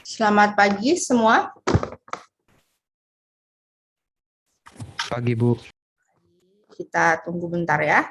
Selamat pagi semua. Pagi, Bu. Kita tunggu bentar ya.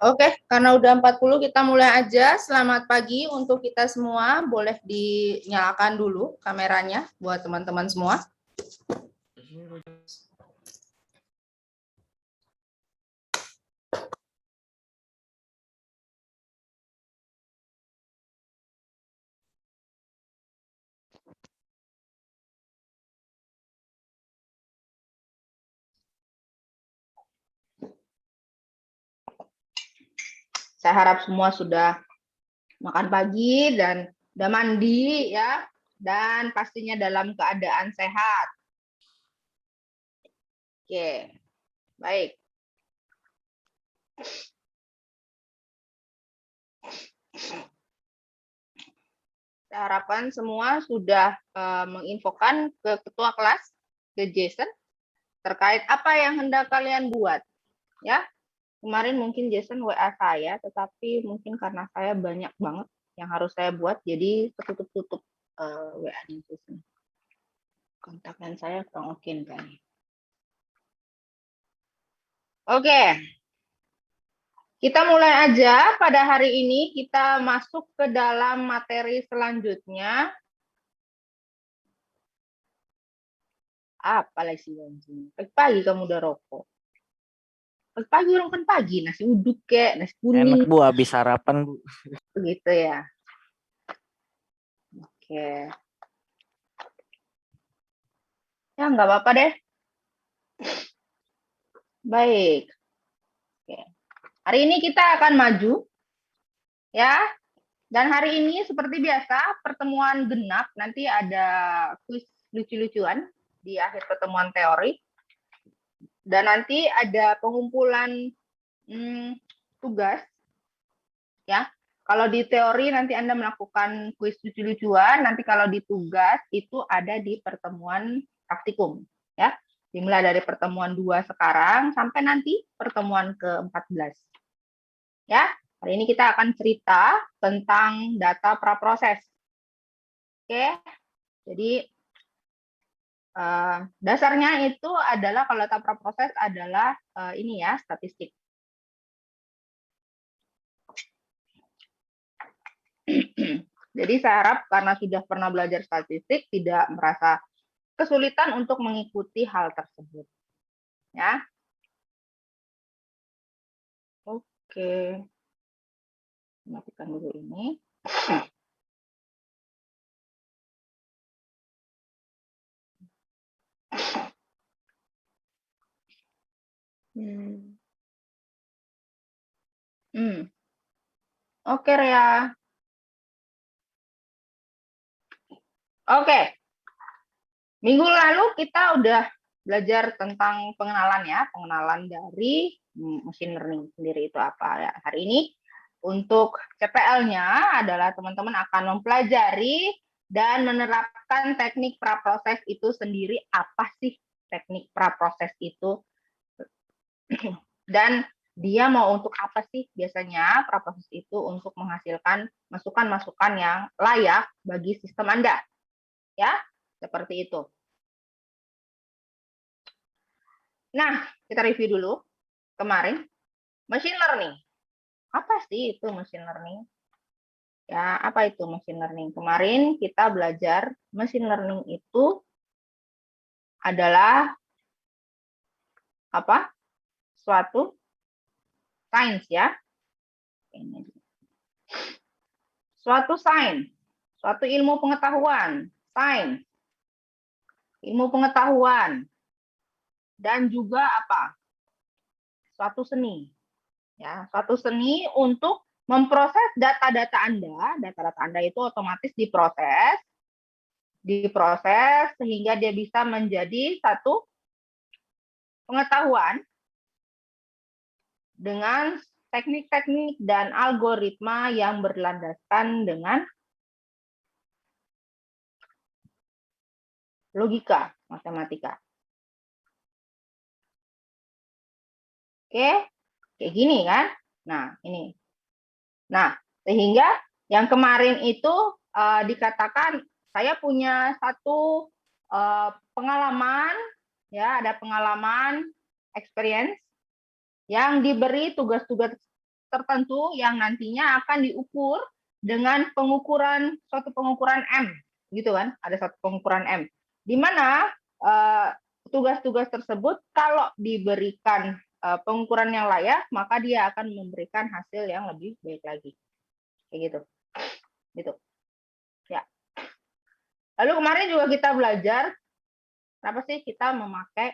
Oke, karena udah 40 kita mulai aja. Selamat pagi untuk kita semua. Boleh dinyalakan dulu kameranya buat teman-teman semua. Saya harap semua sudah makan pagi dan udah mandi ya, dan pastinya dalam keadaan sehat. Oke, baik. Saya harapkan semua sudah menginfokan ke ketua kelas, ke Jason, terkait apa yang hendak kalian buat. Ya, kemarin mungkin Jason WA saya, tetapi mungkin karena saya banyak banget yang harus saya buat, jadi tertutup-tutup WA-nya Jason. Kontaknya saya kurang oke kan. Oke, kita mulai aja. Pada hari ini kita masuk ke dalam materi selanjutnya. Apa lagi sih? Pagi kamu udah rokok. Pagi orang kan pagi, nasi uduk kayak, nasi kuning. Enak, Bu, habis sarapan, Bu. Begitu ya. Oke. Ya, nggak apa-apa deh. Baik. Oke. Hari ini kita akan maju. Ya. Dan hari ini seperti biasa, pertemuan genap. Nanti ada kuis lucu-lucuan di akhir pertemuan teori. Dan nanti ada pengumpulan tugas. Ya. Kalau di teori nanti Anda melakukan kuis lucu-lucuan, nanti kalau di tugas itu ada di pertemuan praktikum, ya. Dimulai dari pertemuan 2 sekarang sampai nanti pertemuan ke-14. Ya, hari ini kita akan cerita tentang data praproses. Oke. Jadi Dasarnya itu adalah kalau data praproses adalah ini ya, statistik. Jadi saya harap karena sudah pernah belajar statistik tidak merasa kesulitan untuk mengikuti hal tersebut. Ya. Oke. Matikan dulu ini. Oke, Rea. Oke. Minggu lalu kita udah belajar tentang pengenalan ya, pengenalan dari machine learning sendiri itu apa ya. Hari ini untuk CPL-nya adalah teman-teman akan mempelajari dan menerapkan teknik praproses itu sendiri. Apa sih teknik praproses itu? Dan dia mau untuk apa sih? Biasanya praproses itu untuk menghasilkan masukan-masukan yang layak bagi sistem Anda. Ya, seperti itu. Nah, kita review dulu kemarin. Machine learning. Apa sih itu machine learning? Ya, apa itu machine learning? Kemarin kita belajar machine learning itu adalah apa? Suatu sains ya. Suatu sains, suatu ilmu pengetahuan, sains, ilmu pengetahuan, dan juga apa? Suatu seni. Ya, suatu seni untuk memproses data-data Anda. Data-data Anda itu otomatis diproses sehingga dia bisa menjadi satu pengetahuan dengan teknik-teknik dan algoritma yang berlandaskan dengan logika matematika. Oke, kayak gini kan? Nah, ini. Nah, sehingga yang kemarin itu dikatakan saya punya satu pengalaman, ya, ada pengalaman, experience, yang diberi tugas-tugas tertentu yang nantinya akan diukur dengan suatu pengukuran M, gitu kan? Ada satu pengukuran M, di mana tugas-tugas tersebut kalau diberikan pengukuran yang layak, maka dia akan memberikan hasil yang lebih baik lagi, kayak gitu, ya. Lalu kemarin juga kita belajar kenapa sih kita memakai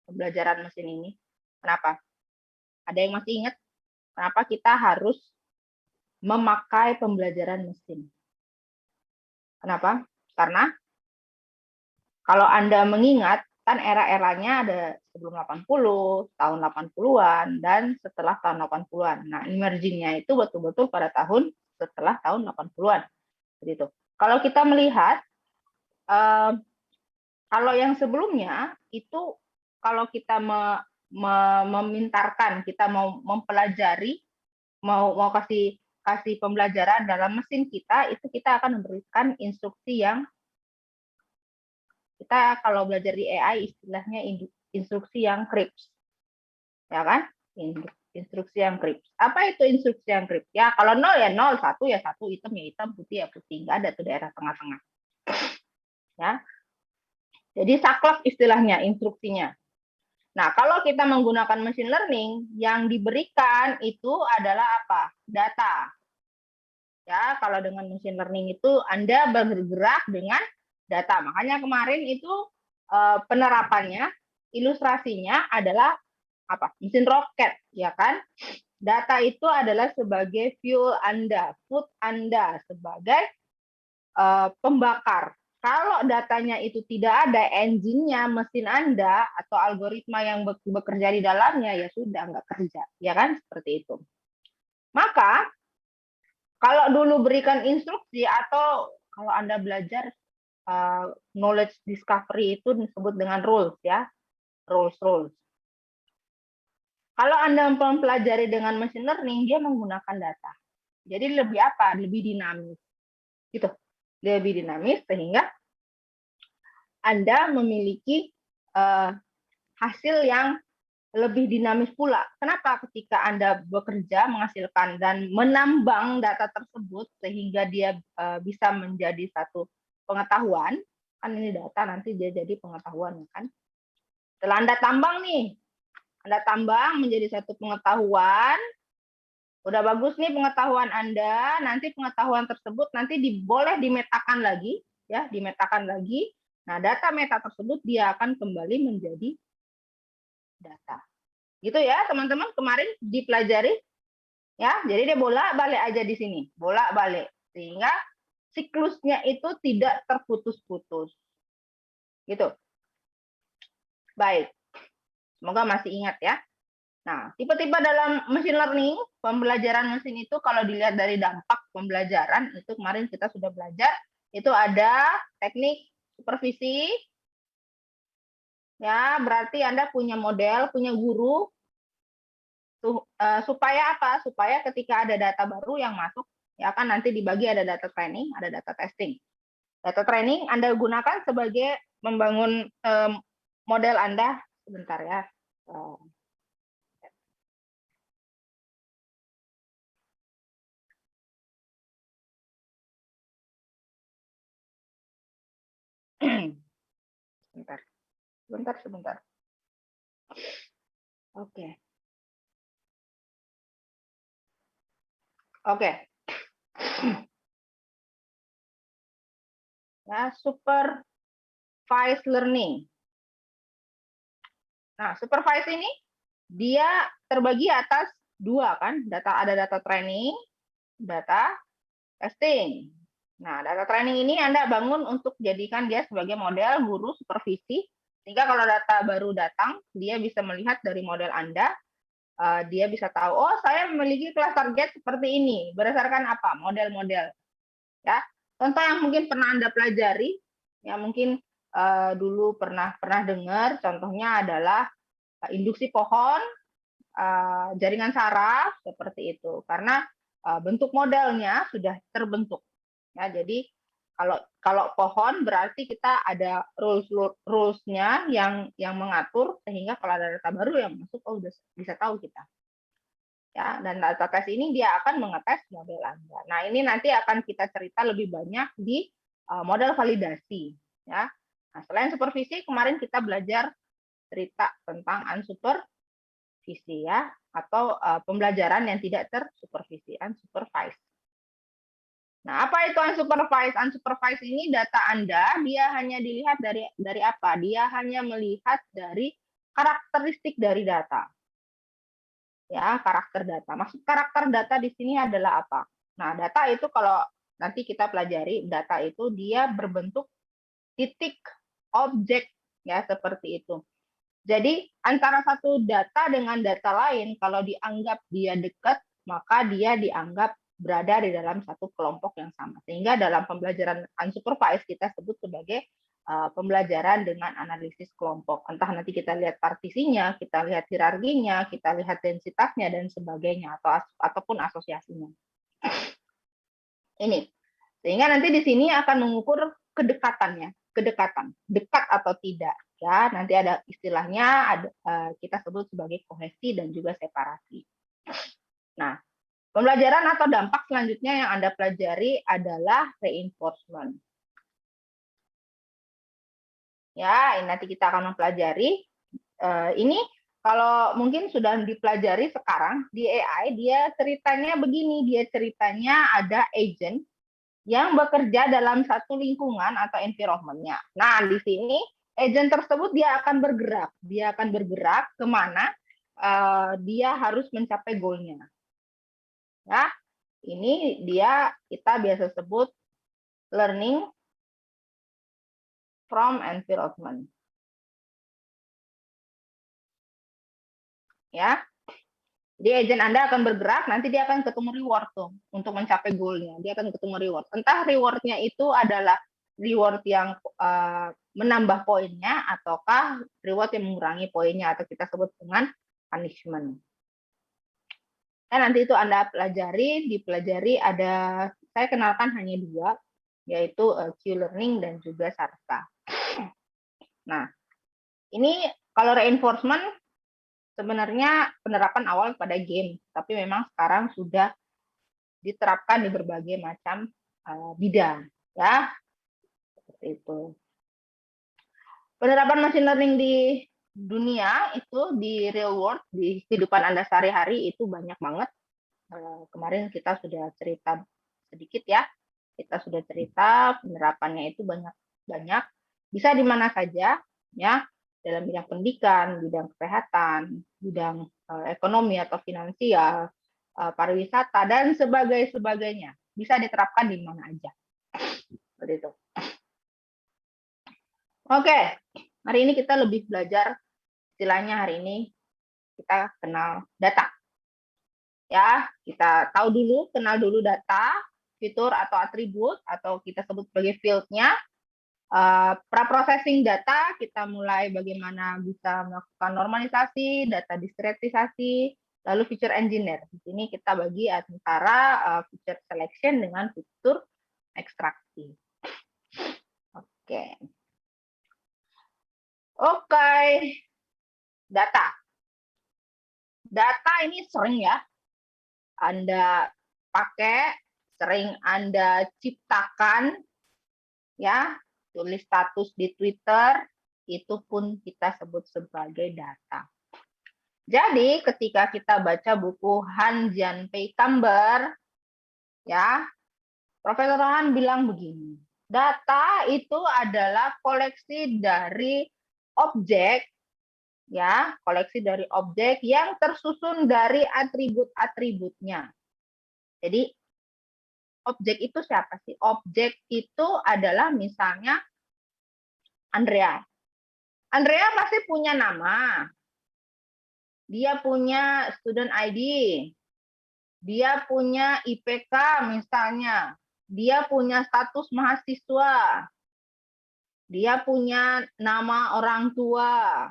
pembelajaran mesin ini? Kenapa? Ada yang masih ingat kenapa kita harus memakai pembelajaran mesin? Kenapa? Karena kalau Anda mengingat, kan era-eranya ada sebelum 80, tahun 80-an, dan setelah tahun 80-an. Nah, emerging-nya itu betul-betul pada tahun setelah tahun 80-an. Begitu. Kalau kita melihat, kalau yang sebelumnya, itu kalau kita memintarkan, kita mau mempelajari, mau kasih pembelajaran dalam mesin kita, itu kita akan memberikan instruksi yang kita kalau belajar di AI istilahnya instruksi yang CRISP, ya kan? Instruksi yang CRISP. Apa itu instruksi yang CRISP? Ya kalau 0 ya 0, 1 ya 1, hitam ya hitam, putih ya putih, nggak ada tuh daerah tengah-tengah. Ya, jadi saklek istilahnya instruksinya. Nah kalau kita menggunakan machine learning, yang diberikan itu adalah apa? Data. Ya, kalau dengan machine learning itu Anda bergerak dengan data. Makanya kemarin itu penerapannya, ilustrasinya adalah apa? Mesin roket, ya kan? Data itu adalah sebagai fuel Anda, food Anda sebagai pembakar. Kalau datanya itu tidak ada engine-nya, mesin Anda atau algoritma yang bekerja di dalamnya, ya sudah nggak kerja, ya kan? Seperti itu. Maka kalau dulu berikan instruksi atau kalau Anda belajar knowledge discovery itu disebut dengan rules ya, rules. Kalau Anda mempelajari dengan machine learning, dia menggunakan data. Jadi lebih apa? Lebih dinamis. Gitu. Lebih dinamis sehingga Anda memiliki hasil yang lebih dinamis pula. Kenapa? Ketika Anda bekerja, menghasilkan dan menambang data tersebut sehingga dia bisa menjadi satu pengetahuan, kan ini data nanti dia jadi pengetahuan, kan? Setelah Anda tambang nih, Anda tambang menjadi satu pengetahuan, udah bagus nih pengetahuan Anda, nanti pengetahuan tersebut nanti boleh dimetakan lagi, ya, dimetakan lagi. Nah, data meta tersebut dia akan kembali menjadi data. Gitu ya, teman-teman, kemarin dipelajari. Ya, jadi dia bolak-balik aja di sini, bolak-balik. Sehingga siklusnya itu tidak terputus-putus. Gitu. Baik. Semoga masih ingat ya. Nah, tipe-tipe dalam machine learning, pembelajaran mesin itu kalau dilihat dari dampak pembelajaran, itu kemarin kita sudah belajar, itu ada teknik supervisi, ya, berarti Anda punya model, punya guru, supaya apa? Supaya ketika ada data baru yang masuk, ya kan nanti dibagi ada data training, ada data testing. Data training Anda gunakan sebagai membangun model Anda, sebentar ya. Sebentar. Oke. Ya, supervised learning. Nah, supervised ini dia terbagi atas dua kan, ada data training, data testing. Nah, data training ini Anda bangun untuk jadikan dia sebagai model guru supervisi, sehingga kalau data baru datang, dia bisa melihat dari model Anda, dia bisa tahu, oh saya memiliki kelas target seperti ini, berdasarkan apa? Model-model. Ya, contoh yang mungkin pernah Anda pelajari, ya mungkin dulu pernah dengar, contohnya adalah induksi pohon, jaringan saraf, seperti itu. Karena bentuk modelnya sudah terbentuk. Ya, jadi kalau pohon berarti kita ada rules-nya yang mengatur sehingga kalau ada data baru yang masuk, oh udah bisa tahu kita. Ya, dan data tes ini dia akan mengetes model Anda. Nah, ini nanti akan kita cerita lebih banyak di model validasi. Ya. Nah, selain supervisi, kemarin kita belajar cerita tentang unsupervisi ya, atau pembelajaran yang tidak tersupervisi, unsupervised. Nah, apa itu unsupervised? Unsupervised ini data Anda, dia hanya dilihat dari apa? Dia hanya melihat dari karakteristik dari data. Ya, karakter data. Maksud karakter data di sini adalah apa? Nah, data itu kalau nanti kita pelajari, data itu dia berbentuk titik objek, ya, seperti itu. Jadi, antara satu data dengan data lain, kalau dianggap dia dekat, maka dia dianggap berada di dalam satu kelompok yang sama. Sehingga dalam pembelajaran unsupervised kita sebut sebagai pembelajaran dengan analisis kelompok. Entah nanti kita lihat partisinya, kita lihat hierarkinya, kita lihat densitasnya, dan sebagainya, ataupun asosiasinya. Ini. Sehingga nanti di sini akan mengukur kedekatannya, dekat atau tidak. Ya, nanti ada istilahnya, kita sebut sebagai kohesi dan juga separasi. Nah, pembelajaran atau dampak selanjutnya yang Anda pelajari adalah reinforcement. Ya, ini nanti kita akan mempelajari. Ini kalau mungkin sudah dipelajari sekarang di AI, dia ceritanya begini, dia ceritanya ada agent yang bekerja dalam satu lingkungan atau environment-nya. Nah, di sini agent tersebut dia akan bergerak kemana dia harus mencapai goal-nya. Ya, ini kita biasa sebut learning from environment. Ya, jadi agent Anda akan bergerak, nanti dia akan ketemu reward tuh untuk mencapai goal-nya. Dia akan ketemu reward. Entah reward-nya itu adalah reward yang menambah poinnya, ataukah reward yang mengurangi poinnya, atau kita sebut dengan punishment. Dan nanti itu Anda dipelajari ada, saya kenalkan hanya dua, yaitu Q-learning dan juga SARSA. Ini kalau reinforcement sebenarnya penerapan awal pada game, tapi memang sekarang sudah diterapkan di berbagai macam bidang, ya. Seperti itu. Penerapan machine learning di dunia itu di real world, di kehidupan Anda sehari-hari itu banyak banget. Kemarin kita sudah cerita sedikit ya. Kita sudah cerita penerapannya itu banyak. Bisa di mana saja, ya. Dalam bidang pendidikan, bidang kesehatan, bidang ekonomi atau finansial, pariwisata dan sebagainya. Bisa diterapkan di mana aja. Seperti itu. Oke, hari ini kita lebih belajar istilahnya hari ini kita kenal data. Ya, kita kenal dulu data, fitur atau atribut atau kita sebut sebagai field-nya. Pra-processing data, kita mulai bagaimana bisa melakukan normalisasi, data diskretisasi, lalu feature engineer. Di sini kita bagi antara feature selection dengan fitur ekstraksi. Oke. Oke. Data. Data ini sering ya Anda pakai, sering Anda ciptakan, ya, tulis status di Twitter, itu pun kita sebut sebagai data. Jadi ketika kita baca buku Han Jianpei Camber, ya, Profesor Han bilang begini, data itu adalah koleksi dari objek, ya, koleksi dari objek yang tersusun dari atribut-atributnya. Jadi objek itu siapa sih? Objek itu adalah misalnya Andrea. Andrea pasti punya nama. Dia punya student ID. Dia punya IPK misalnya. Dia punya status mahasiswa. Dia punya nama orang tua.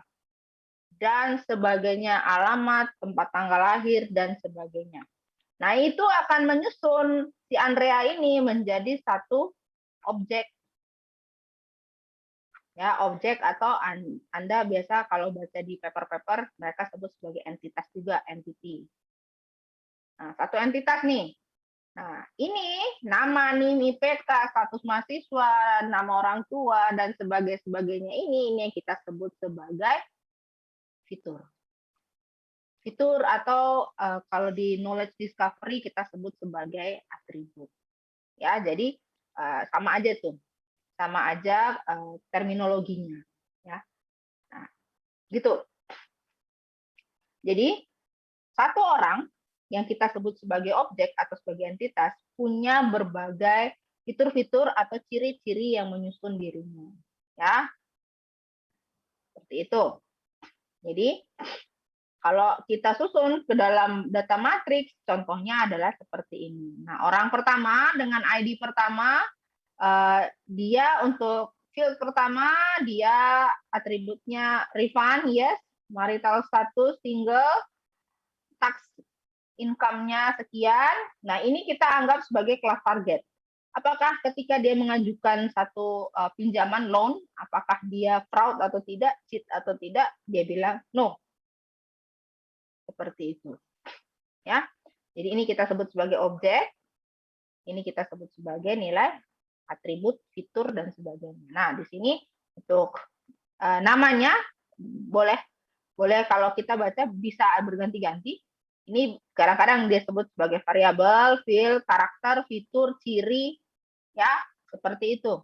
Dan sebagainya, alamat, tempat tanggal lahir, dan sebagainya. Nah, itu akan menyusun si Andrea ini menjadi satu objek. Ya, objek atau Anda biasa kalau baca di paper-paper, mereka sebut sebagai entitas juga, entity. Nah, satu entitas nih. Nah, ini nama nih, IPK, status mahasiswa, nama orang tua, dan sebagainya ini yang kita sebut sebagai fitur. Fitur atau kalau di knowledge discovery kita sebut sebagai atribut. Ya, jadi sama aja tuh, sama aja terminologinya. Ya, nah, gitu. Jadi satu orang yang kita sebut sebagai objek atau sebagai entitas punya berbagai fitur-fitur atau ciri-ciri yang menyusun dirinya. Ya, seperti itu. Jadi kalau kita susun ke dalam data matrix, contohnya adalah seperti ini. Nah, orang pertama dengan ID pertama, dia untuk field pertama, dia atributnya Rifan, yes, marital status, single, tax income-nya sekian. Nah, ini kita anggap sebagai kelas target. Apakah ketika dia mengajukan satu pinjaman loan, apakah dia fraud atau tidak, cheat atau tidak, dia bilang no. Seperti itu. Ya. Jadi ini kita sebut sebagai objek, ini kita sebut sebagai nilai, atribut, fitur dan sebagainya. Nah, di sini untuk namanya boleh kalau kita baca bisa berganti-ganti. Ini kadang-kadang dia sebut sebagai variabel, field, karakter, fitur, ciri, ya, seperti itu.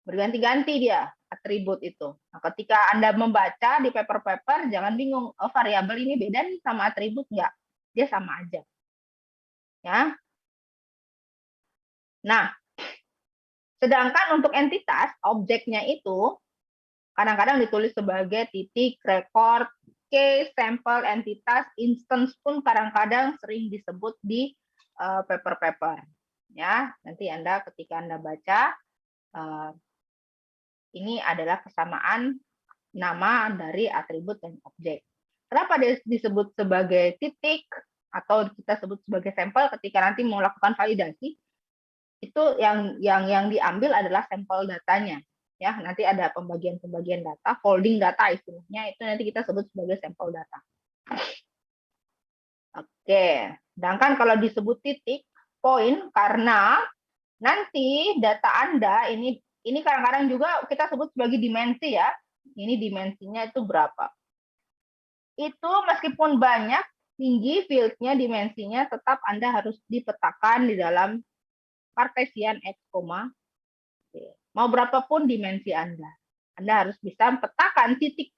Berganti-ganti dia atribut itu. Nah, ketika Anda membaca di paper-paper, jangan bingung, oh variabel ini beda nih sama atribut, enggak. Dia sama aja. Ya. Nah, sedangkan untuk entitas, objeknya itu kadang-kadang ditulis sebagai titik, record, case, sampel, entitas, instance pun kadang-kadang sering disebut di paper-paper. Ya, nanti ketika Anda baca, ini adalah kesamaan nama dari atribut dan objek. Kenapa dia disebut sebagai titik atau kita sebut sebagai sampel ketika nanti mau melakukan validasi? Itu yang diambil adalah sampel datanya, Ya, nanti ada pembagian-pembagian data, folding data istilahnya, itu nanti kita sebut sebagai sampel data. Oke, sedangkan kalau disebut titik, poin, karena nanti data Anda ini kadang-kadang juga kita sebut sebagai dimensi ya. Ini dimensinya itu berapa. Itu meskipun banyak, tinggi fieldnya, dimensinya, tetap Anda harus dipetakan di dalam kartesian X, mau berapapun dimensi Anda harus bisa petakan titik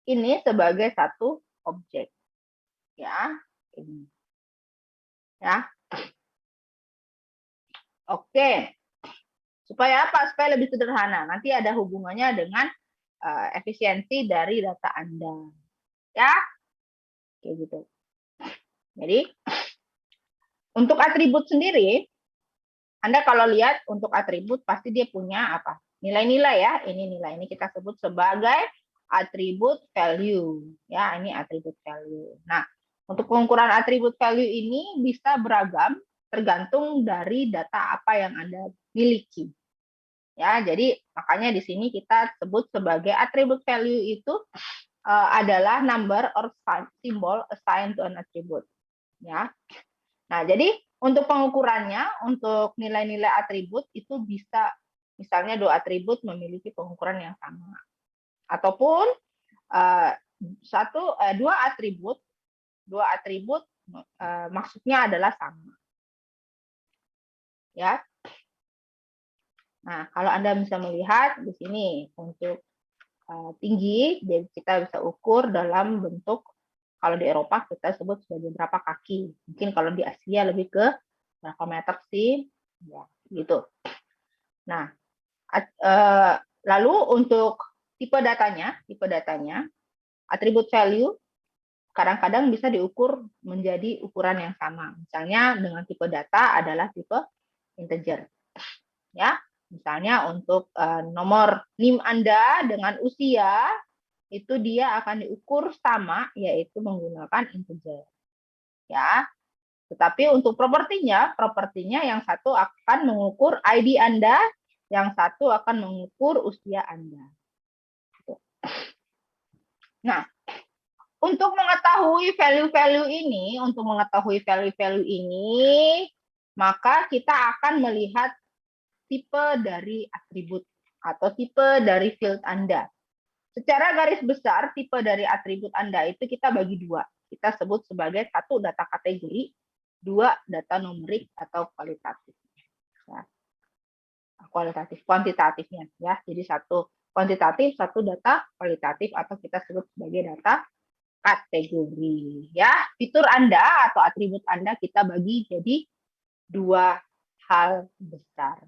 ini sebagai satu objek. Ya, ini. Ya. Oke. Supaya apa? Supaya lebih sederhana. Nanti ada hubungannya dengan efisiensi dari data Anda. Ya. Kayak gitu. Jadi, untuk atribut sendiri, Anda kalau lihat untuk atribut pasti dia punya apa? Nilai-nilai ya. Ini nilai ini kita sebut sebagai atribut value. Ya, ini atribut value. Nah, untuk pengukuran atribut value ini bisa beragam tergantung dari data apa yang Anda miliki. Ya, jadi makanya di sini kita sebut sebagai atribut value itu adalah number or symbol assigned to an attribute. Ya. Nah, jadi untuk pengukurannya, untuk nilai-nilai atribut itu bisa misalnya dua atribut memiliki pengukuran yang sama. Ataupun dua atribut maksudnya adalah sama. Ya. Nah, kalau Anda bisa melihat di sini untuk tinggi, jadi kita bisa ukur dalam bentuk, kalau di Eropa kita sebut sebagai berapa kaki. Mungkin kalau di Asia lebih ke berapa meter sih, ya, gitu. Nah, lalu untuk tipe datanya, atribut value kadang-kadang bisa diukur menjadi ukuran yang sama. Misalnya dengan tipe data adalah tipe integer. Ya, misalnya untuk nomor NIM Anda dengan usia, itu dia akan diukur sama, yaitu menggunakan integer. Ya, tetapi untuk propertinya yang satu akan mengukur ID Anda, yang satu akan mengukur usia Anda. Nah, untuk mengetahui value-value ini, maka kita akan melihat tipe dari atribut atau tipe dari field Anda. Secara garis besar, tipe dari atribut Anda itu kita bagi dua. Kita sebut sebagai satu data kategori, dua data numerik atau kualitatif. Ya. Kuantitatifnya. Ya. Jadi satu kuantitatif, satu data kualitatif atau kita sebut sebagai data kategori. Ya, fitur Anda atau atribut Anda kita bagi jadi dua hal besar.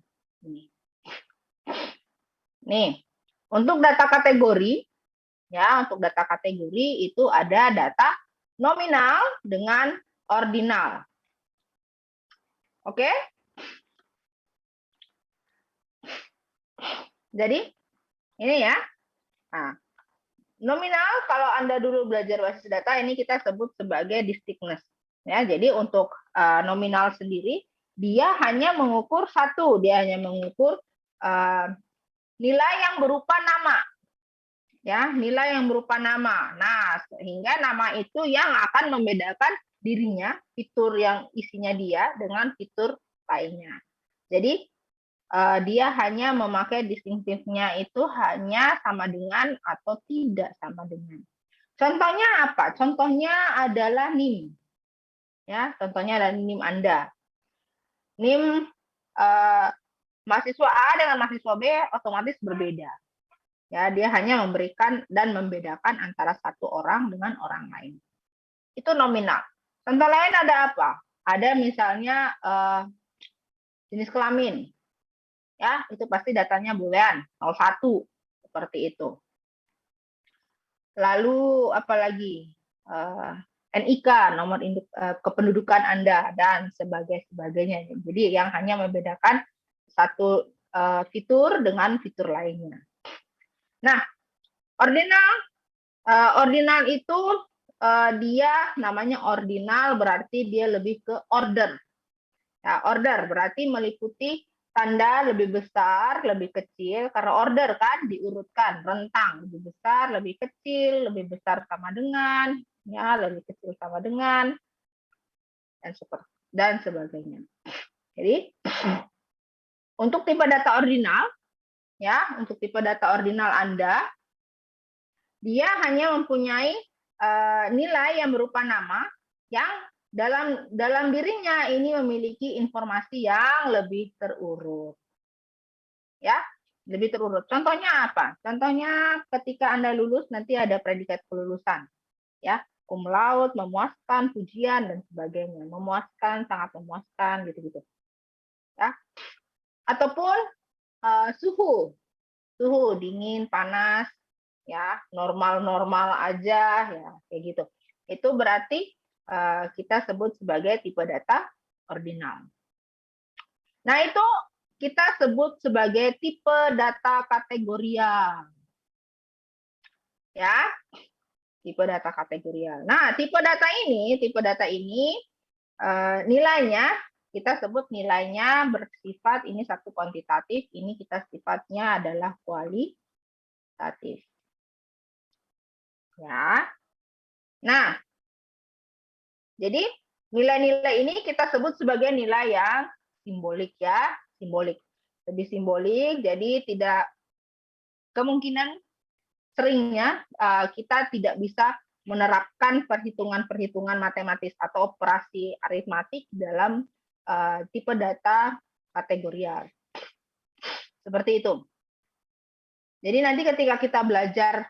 Nih, untuk data kategori, ya, untuk data kategori itu ada data nominal dengan ordinal. Oke? Jadi, ini ya. Nah, nominal kalau Anda dulu belajar basis data ini kita sebut sebagai distinctness. Ya, jadi untuk nominal sendiri dia hanya mengukur satu, dia hanya mengukur nilai yang berupa nama. Ya, nilai yang berupa nama. Nah, sehingga nama itu yang akan membedakan dirinya, fitur yang isinya dia dengan fitur lainnya. Jadi dia hanya memakai distinctive-nya itu hanya sama dengan atau tidak sama dengan. Contohnya apa? Contohnya adalah NIM. Ya, contohnya adalah NIM Anda. NIM mahasiswa A dengan mahasiswa B otomatis berbeda. Ya, dia hanya memberikan dan membedakan antara satu orang dengan orang lain. Itu nominal. Contoh lain ada apa? Ada misalnya jenis kelamin. Ya, itu pasti datanya boolean 01 seperti itu. Lalu apalagi NIK, nomor induk kependudukan Anda dan sebagainya. Jadi yang hanya membedakan satu fitur dengan fitur lainnya. Nah, ordinal itu dia namanya ordinal berarti dia lebih ke order. Ya, order berarti meliputi tanda lebih besar, lebih kecil, karena order kan diurutkan, rentang, lebih besar, lebih kecil, lebih besar sama dengan, ya, lebih kecil sama dengan, dan sebagainya. Jadi, untuk tipe data ordinal, ya, untuk tipe data ordinal Anda, dia hanya mempunyai nilai yang berupa nama yang dalam dirinya ini memiliki informasi yang lebih terurut. Ya, lebih terurut. Contohnya apa? Contohnya ketika Anda lulus nanti ada predikat kelulusan. Ya, cum laude, memuaskan, pujian dan sebagainya. Memuaskan, sangat memuaskan gitu-gitu. Ya. Ataupun suhu. Suhu dingin, panas, ya, normal-normal aja ya, kayak gitu. Itu berarti kita sebut sebagai tipe data ordinal. Nah, itu kita sebut sebagai tipe data kategorial. Ya, tipe data kategorial. Nah, tipe data ini nilainya kita sebut nilainya bersifat ini satu kuantitatif, ini kita sifatnya adalah kualitatif. Ya. Nah, jadi nilai-nilai ini kita sebut sebagai nilai yang simbolik ya, simbolik. Lebih simbolik, jadi tidak kemungkinan seringnya kita tidak bisa menerapkan perhitungan-perhitungan matematis atau operasi aritmatik dalam tipe data kategorial. Seperti itu. Jadi nanti ketika kita belajar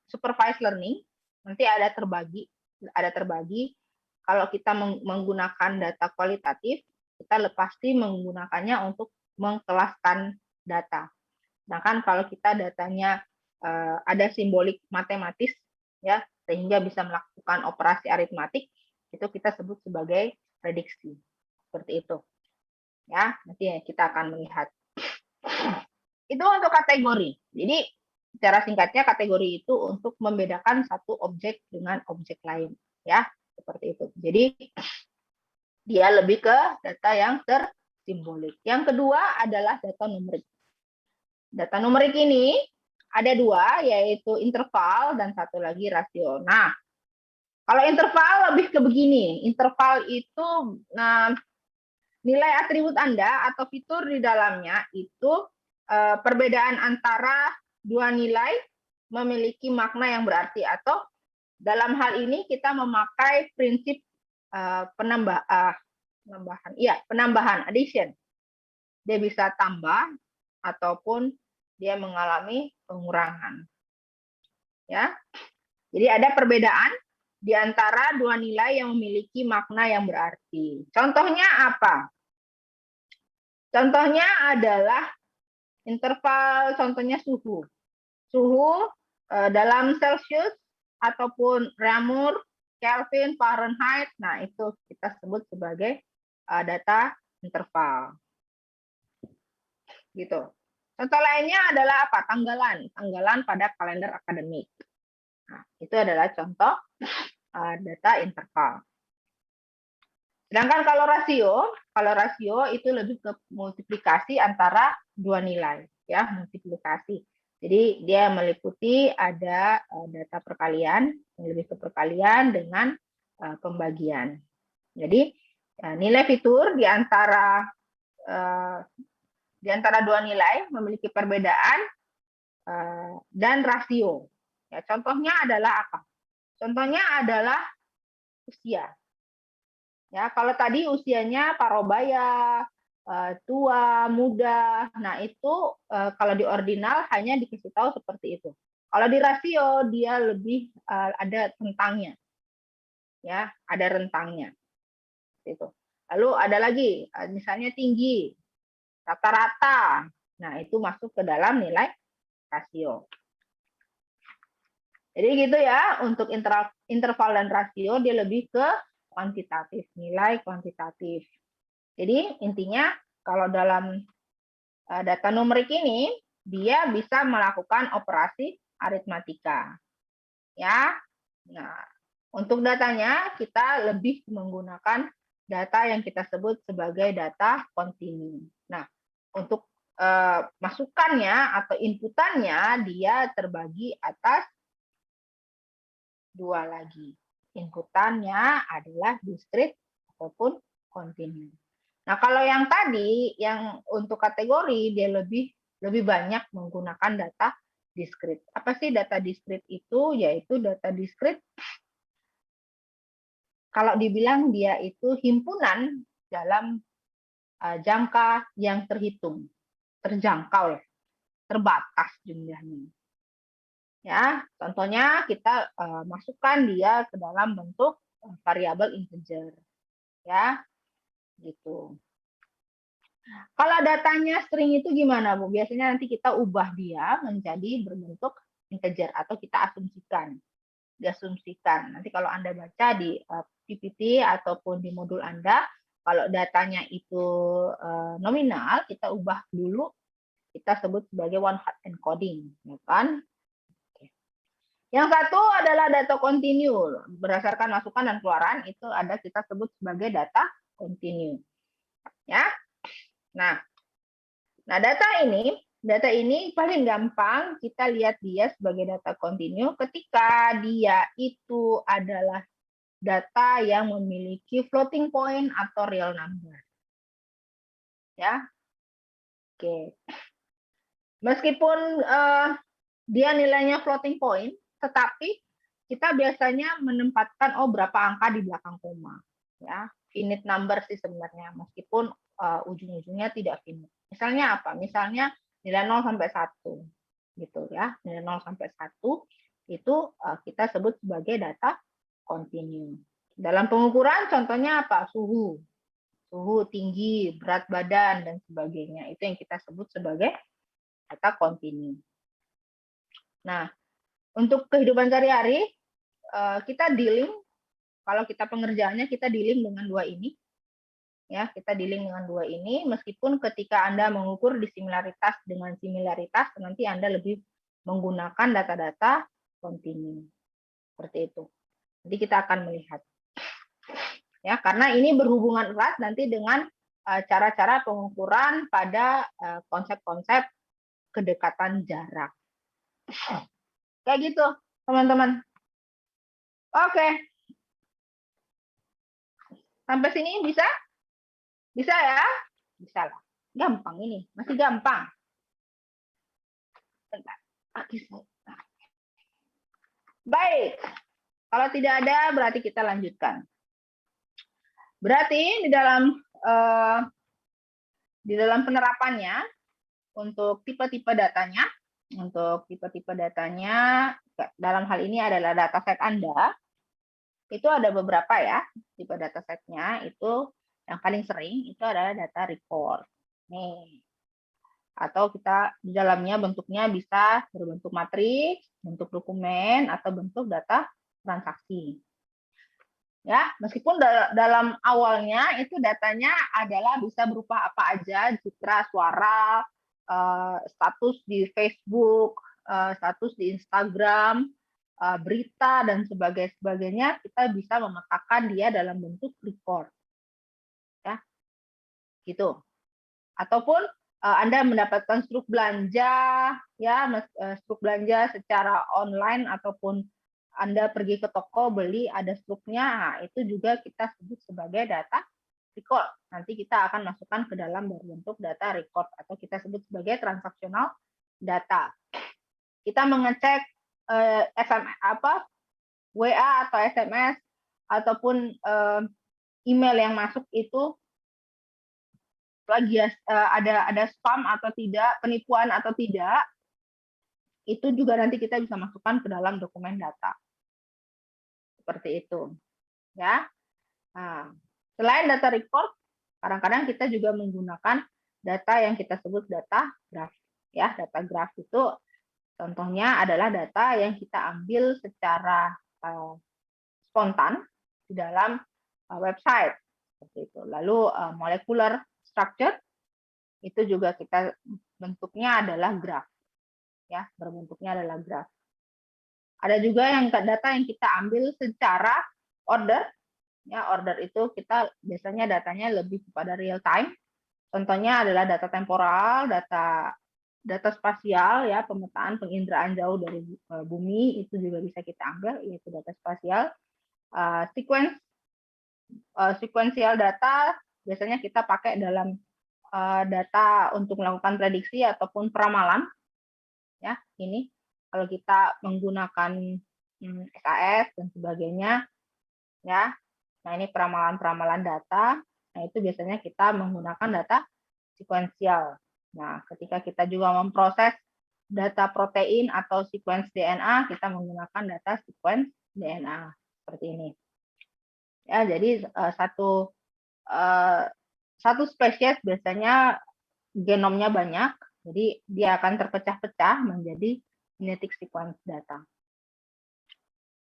supervised learning, nanti ada terbagi. Kalau kita menggunakan data kualitatif, kita pasti menggunakannya untuk mengkelaskan data. Sedangkan kalau kita datanya ada simbolik matematis, ya, sehingga bisa melakukan operasi aritmatik, itu kita sebut sebagai prediksi. Seperti itu. Ya, nanti kita akan melihat. Itu untuk kategori. Jadi secara singkatnya kategori itu untuk membedakan satu objek dengan objek lain, ya, seperti itu. Jadi dia lebih ke data yang tersimbolik. Yang kedua adalah data numerik. Data numerik ini ada dua, yaitu interval dan satu lagi rasio. Nah, kalau interval lebih ke begini. Interval itu nilai atribut Anda atau fitur di dalamnya itu perbedaan antara dua nilai memiliki makna yang berarti, atau dalam hal ini kita memakai prinsip penambahan, addition. Dia bisa tambah ataupun dia mengalami pengurangan. Ya. Jadi ada perbedaan di antara dua nilai yang memiliki makna yang berarti. Contohnya apa? Contohnya adalah interval, contohnya suhu. Suhu dalam Celsius ataupun Ramour, Kelvin, Fahrenheit. Nah, itu kita sebut sebagai data interval. Gitu. Contoh lainnya adalah apa? Tanggalan pada kalender akademik. Nah, itu adalah contoh data interval. Sedangkan kalau rasio itu lebih ke multiplikasi antara dua nilai, ya, multiplikasi. Jadi dia meliputi ada data perkalian, lebih ke perkalian dengan pembagian. Jadi nilai fitur di antara dua nilai memiliki perbedaan dan rasio. Ya, contohnya adalah apa? Contohnya adalah usia. Ya, kalau tadi usianya parobaya, tua, muda. Nah, itu kalau di ordinal hanya dikasih tahu seperti itu. Kalau di rasio dia lebih ada rentangnya. Ya, ada rentangnya. Itu. Lalu ada lagi misalnya tinggi, rata-rata. Nah, itu masuk ke dalam nilai rasio. Jadi gitu ya, untuk interval dan rasio dia lebih ke kuantitatif, nilai kuantitatif. Jadi intinya kalau dalam data numerik ini dia bisa melakukan operasi aritmatika. Ya. Nah, untuk datanya kita lebih menggunakan data yang kita sebut sebagai data kontinu. Nah, untuk masukannya atau inputannya dia terbagi atas dua lagi. Inputannya adalah discrete ataupun kontinu. Nah, kalau yang tadi, yang untuk kategori, dia lebih banyak menggunakan data discrete. Apa sih data discrete itu? Yaitu data discrete, kalau dibilang dia itu himpunan dalam jangka yang terhitung, terjangkau, terbatas jumlahnya. Ya, contohnya kita masukkan dia ke dalam bentuk variabel integer, ya, gitu. Kalau datanya string itu gimana, Bu? Biasanya nanti kita ubah dia menjadi berbentuk integer atau kita asumsikan. Diasumsikan. Nanti kalau Anda baca di PPT ataupun di modul Anda, kalau datanya itu nominal, kita ubah dulu, kita sebut sebagai one hot encoding, ya kan? Yang satu adalah data kontinu, berdasarkan masukan dan keluaran itu ada kita sebut sebagai data kontinu. Ya. Nah, data ini paling gampang kita lihat dia sebagai data kontinu ketika dia itu adalah data yang memiliki floating point atau real number. Ya. Oke. Meskipun dia nilainya floating point, tetapi kita biasanya menempatkan berapa angka di belakang koma, ya, finite number sih sebenarnya, meskipun ujung-ujungnya tidak finite. Misalnya apa? Misalnya nilai 0 sampai 1 gitu ya. Nilai 0 sampai 1 itu kita sebut sebagai data kontinu. Dalam pengukuran contohnya apa? Suhu tinggi, berat badan dan sebagainya. Itu yang kita sebut sebagai data kontinu. Nah, untuk kehidupan sehari-hari, kita dealing, kalau kita pengerjaannya kita dealing dengan dua ini. Ya, kita dealing dengan dua ini, meskipun ketika Anda mengukur disimilaritas dengan similaritas, nanti Anda lebih menggunakan data-data kontinu. Seperti itu. Jadi kita akan melihat. Ya, karena ini berhubungan erat nanti dengan cara-cara pengukuran pada konsep-konsep kedekatan jarak. Kayak gitu, teman-teman. Oke. Sampai sini bisa? Bisa ya? Bisa lah. Gampang ini, masih gampang. Bentar. Baik. Kalau tidak ada, berarti kita lanjutkan. Berarti di dalam penerapannya, untuk tipe-tipe datanya, dalam hal ini adalah dataset Anda, itu ada beberapa ya, tipe datasetnya itu yang paling sering itu adalah data record. Nih. Atau kita di dalamnya bentuknya bisa berbentuk matriks, bentuk dokumen, atau bentuk data transaksi. Ya, meskipun dalam awalnya itu datanya adalah bisa berupa apa aja, citra, suara, status di Facebook, status di Instagram, berita dan sebagainya, kita bisa memetakan dia dalam bentuk record. Ya. Gitu. Ataupun Anda mendapatkan struk belanja, ya, struk belanja secara online ataupun Anda pergi ke toko beli ada struknya, nah, itu juga kita sebut sebagai data record. Nanti kita akan masukkan ke dalam berbentuk data record atau kita sebut sebagai transaksional data. Kita mengecek SMS WA atau SMS ataupun email yang masuk itu lagi ada spam atau tidak, penipuan atau tidak, itu juga nanti kita bisa masukkan ke dalam dokumen data. Seperti itu. Ya. Nah, selain data record, kadang-kadang kita juga menggunakan data yang kita sebut data graph. Ya, data graph itu contohnya adalah data yang kita ambil secara spontan di dalam website. Seperti itu. Lalu molecular structure itu juga kita bentuknya adalah graph. Ya, berbentuknya adalah graph. Ada juga yang data yang kita ambil secara order, Ya, order itu kita biasanya datanya lebih kepada real time. Contohnya adalah data temporal, data spasial, ya, pemetaan penginderaan jauh dari bumi itu juga bisa kita ambil, yaitu data spasial. Sequential data biasanya kita pakai dalam data untuk melakukan prediksi ataupun peramalan. Ya, ini kalau kita menggunakan SAS dan sebagainya, ya. Nah, ini peramalan data. Nah, itu biasanya kita menggunakan data sekuensial. Nah, ketika kita juga memproses data protein atau sequence DNA, kita menggunakan data sequence DNA seperti ini. Ya, jadi satu spesies biasanya genomnya banyak, jadi dia akan terpecah-pecah menjadi genetic sequence data.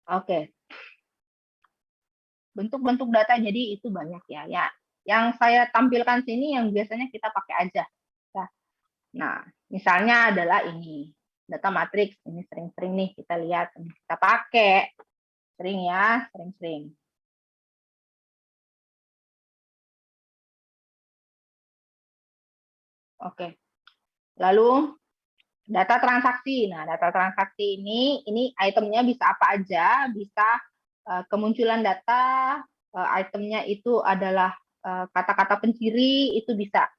Oke. Bentuk-bentuk data jadi itu banyak ya. Ya, yang saya tampilkan sini yang biasanya kita pakai aja. Nah, misalnya adalah ini data matrix, ini sering-sering nih kita lihat, kita pakai sering ya, sering-sering. Oke. Lalu data transaksi. Nah, data transaksi ini itemnya bisa apa aja, bisa kemunculan data, itemnya itu adalah kata-kata penciri, itu bisa.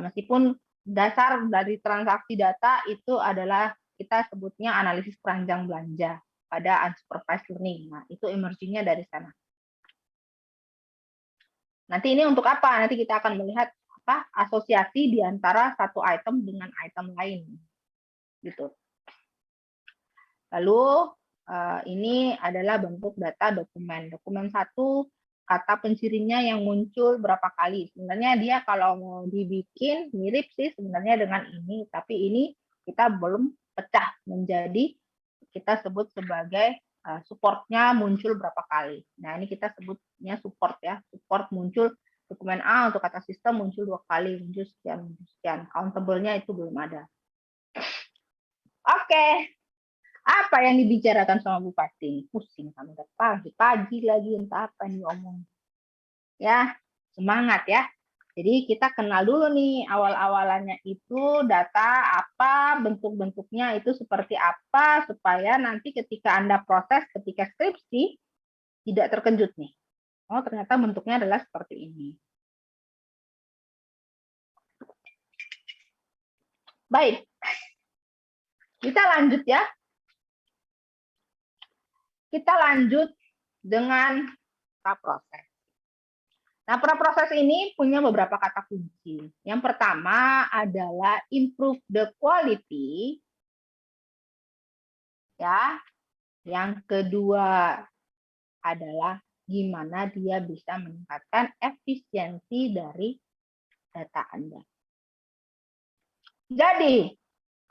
Meskipun dasar dari transaksi data itu adalah kita sebutnya analisis keranjang belanja pada unsupervised learning. Nah, itu emergingnya dari sana. Nanti ini untuk apa? Nanti kita akan melihat apa asosiasi di antara satu item dengan item lain. Gitu. Lalu ini adalah bentuk data dokumen. Dokumen 1, kata pencirinya yang muncul berapa kali. Sebenarnya dia kalau mau dibikin mirip sih sebenarnya dengan ini, tapi ini kita belum pecah menjadi kita sebut sebagai supportnya muncul berapa kali. Nah, ini kita sebutnya support ya. Support muncul dokumen A untuk kata sistem muncul 2 kali, muncul sekian, sekian. Countable-nya itu belum ada. Oke. Apa yang dibicarakan sama Bupati? Pusing kami pagi-pagi lagi entah apa yang diomong. Ya, semangat ya. Jadi kita kenal dulu nih awal-awalannya itu data apa, bentuk-bentuknya itu seperti apa supaya nanti ketika Anda proses ketika skripsi tidak terkejut nih. Oh, ternyata bentuknya adalah seperti ini. Baik. Kita lanjut ya. Kita lanjut dengan proses. Nah, proses ini punya beberapa kata kunci. Yang pertama adalah improve the quality. Ya. Yang kedua adalah gimana dia bisa meningkatkan efisiensi dari data Anda. Jadi,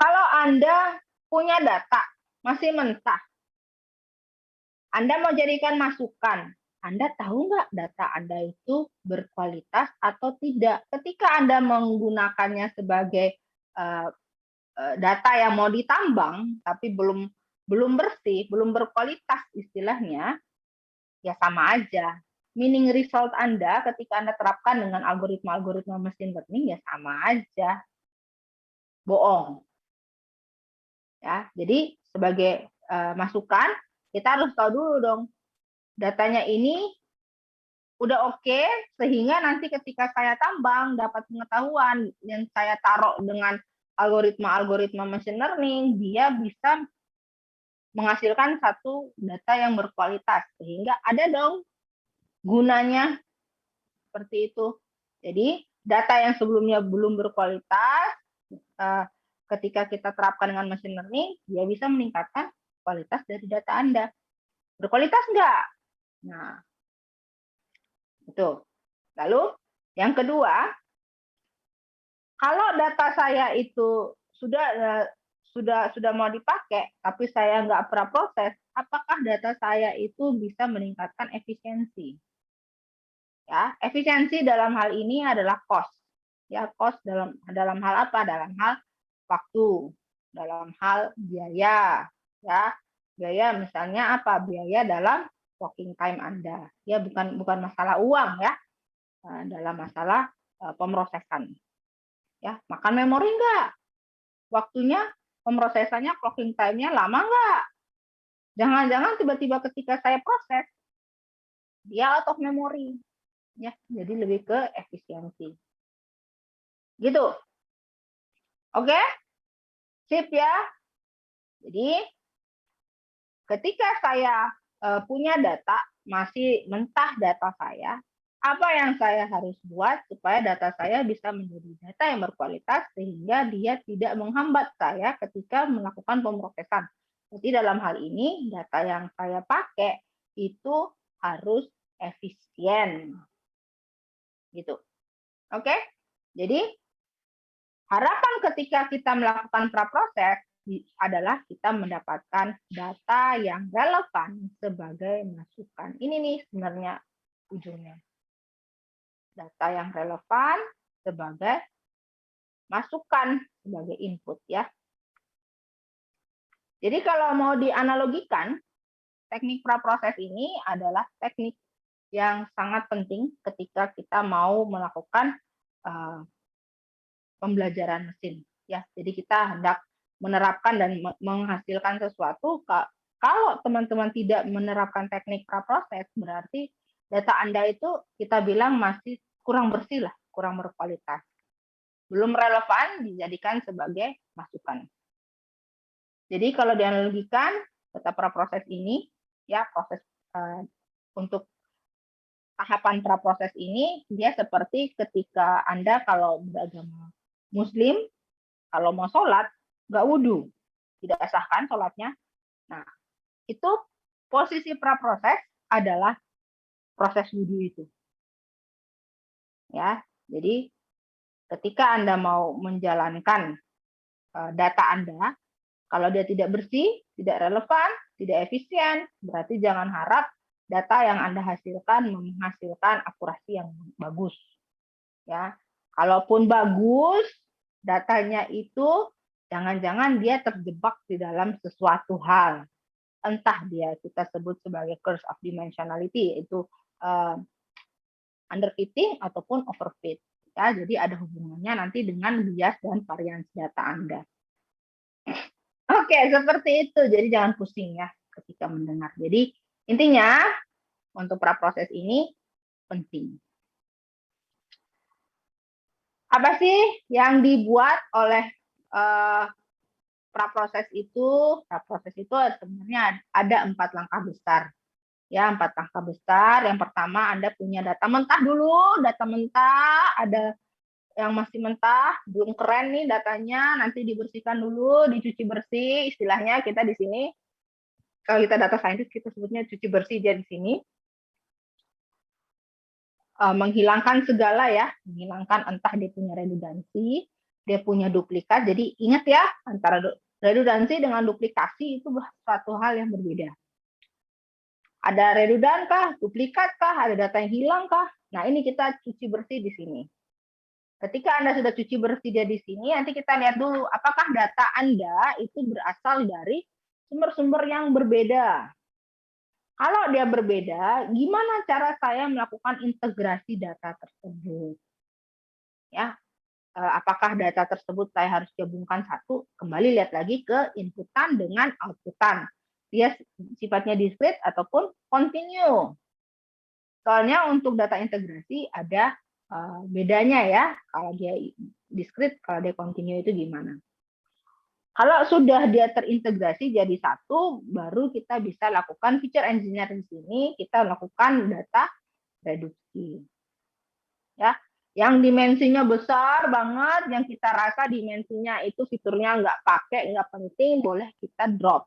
kalau Anda punya data masih mentah, Anda mau jadikan masukan, Anda tahu nggak data Anda itu berkualitas atau tidak? Ketika Anda menggunakannya sebagai data yang mau ditambang, tapi belum bersih, belum berkualitas istilahnya, ya sama aja. Meaning result Anda ketika Anda terapkan dengan algoritma-algoritma machine learning ya sama aja. Bohong. Ya, jadi sebagai masukan, kita harus tahu dulu dong, datanya ini udah oke, sehingga nanti ketika saya tambang, dapat pengetahuan yang saya taruh dengan algoritma-algoritma machine learning, dia bisa menghasilkan satu data yang berkualitas. Sehingga ada dong gunanya seperti itu. Jadi data yang sebelumnya belum berkualitas, ketika kita terapkan dengan machine learning, dia bisa meningkatkan kualitas dari data Anda. Berkualitas enggak? Nah, itu. Lalu yang kedua, kalau data saya itu sudah mau dipakai, tapi saya nggak pernah proses, apakah data saya itu bisa meningkatkan efisiensi? Ya, efisiensi dalam hal ini adalah cost. Ya, cost dalam hal apa? Dalam hal waktu, dalam hal biaya. Ya, biaya misalnya apa? Biaya dalam working time Anda. Ya, bukan masalah uang ya, dalam masalah pemrosesan. Ya, makan memori enggak? Waktunya pemrosesannya, clocking time-nya lama enggak? Jangan-jangan tiba-tiba ketika saya proses, dia out of memory. Ya, jadi lebih ke efisiensi. Gitu. Oke? Sip ya. Jadi ketika saya punya data, masih mentah data saya, apa yang saya harus buat supaya data saya bisa menjadi data yang berkualitas sehingga dia tidak menghambat saya ketika melakukan pemrosesan. Jadi dalam hal ini data yang saya pakai itu harus efisien. Gitu. Oke? Jadi harapan ketika kita melakukan praproses adalah kita mendapatkan data yang relevan sebagai masukan. Ini nih sebenarnya ujungnya. Data yang relevan sebagai masukan, sebagai input ya. Jadi kalau mau dianalogikan, teknik praproses ini adalah teknik yang sangat penting ketika kita mau melakukan pembelajaran mesin ya. Jadi kita hendak menerapkan dan menghasilkan sesuatu. Kalau teman-teman tidak menerapkan teknik praproses, berarti data Anda itu kita bilang masih kurang bersih lah, kurang berkualitas. Belum relevan dijadikan sebagai masukan. Jadi kalau dianalogikan data praproses ini ya, proses untuk tahapan praproses ini dia seperti ketika Anda kalau beragama Muslim, kalau mau sholat, nggak wudhu, tidak sah kan sholatnya. Nah, itu posisi praproses adalah proses wudhu itu. Ya, jadi ketika Anda mau menjalankan data Anda, kalau dia tidak bersih, tidak relevan, tidak efisien, berarti jangan harap data yang Anda hasilkan menghasilkan akurasi yang bagus. Ya, kalaupun bagus, datanya itu jangan-jangan dia terjebak di dalam sesuatu hal. Entah dia kita sebut sebagai curse of dimensionality, yaitu underfitting ataupun overfit. Ya, jadi ada hubungannya nanti dengan bias dan variansi data Anda. Oke, seperti itu. Jadi jangan pusing ya ketika mendengar. Jadi intinya untuk praproses ini penting. Apa sih yang dibuat oleh praproses itu? Praproses itu sebenarnya ada 4 langkah besar. Ya, 4 langkah besar. Yang pertama Anda punya data mentah dulu, data mentah, ada yang masih mentah, belum keren nih datanya, nanti dibersihkan dulu, dicuci bersih, istilahnya kita di sini, kalau kita data scientist kita sebutnya cuci bersih dia di sini. Menghilangkan segala ya, menghilangkan entah dia punya redundansi, dia punya duplikat. Jadi ingat ya, antara redundansi dengan duplikasi itu suatu hal yang berbeda. Ada redundan kah, duplikat kah, ada data yang hilang kah? Nah, ini kita cuci bersih di sini. Ketika Anda sudah cuci bersih dia di sini, nanti kita lihat dulu apakah data Anda itu berasal dari sumber-sumber yang berbeda. Kalau dia berbeda, gimana cara saya melakukan integrasi data tersebut? Ya, apakah data tersebut saya harus gabungkan satu? Kembali lihat lagi ke inputan dengan outputan. Dia sifatnya discrete ataupun continue. Soalnya untuk data integrasi ada bedanya ya. Kalau dia discrete, kalau dia continue itu gimana? Kalau sudah dia terintegrasi jadi satu, baru kita bisa lakukan feature engineering di sini, kita lakukan data reduksi. Ya, yang dimensinya besar banget, yang kita rasa dimensinya itu fiturnya nggak pakai, nggak penting, boleh kita drop.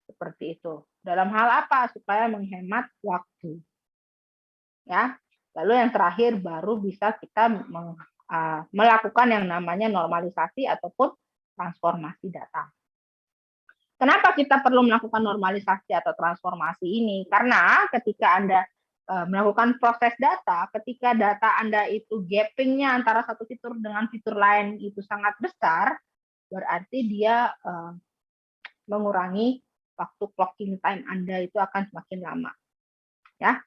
Seperti itu. Dalam hal apa? Supaya menghemat waktu. Ya. Lalu yang terakhir baru bisa kita melakukan yang namanya normalisasi ataupun transformasi data. Kenapa kita perlu melakukan normalisasi atau transformasi ini? Karena ketika Anda melakukan proses data, ketika data Anda itu gapping-nya antara satu fitur dengan fitur lain itu sangat besar, berarti dia mengurangi waktu clocking time Anda itu akan semakin lama. Ya.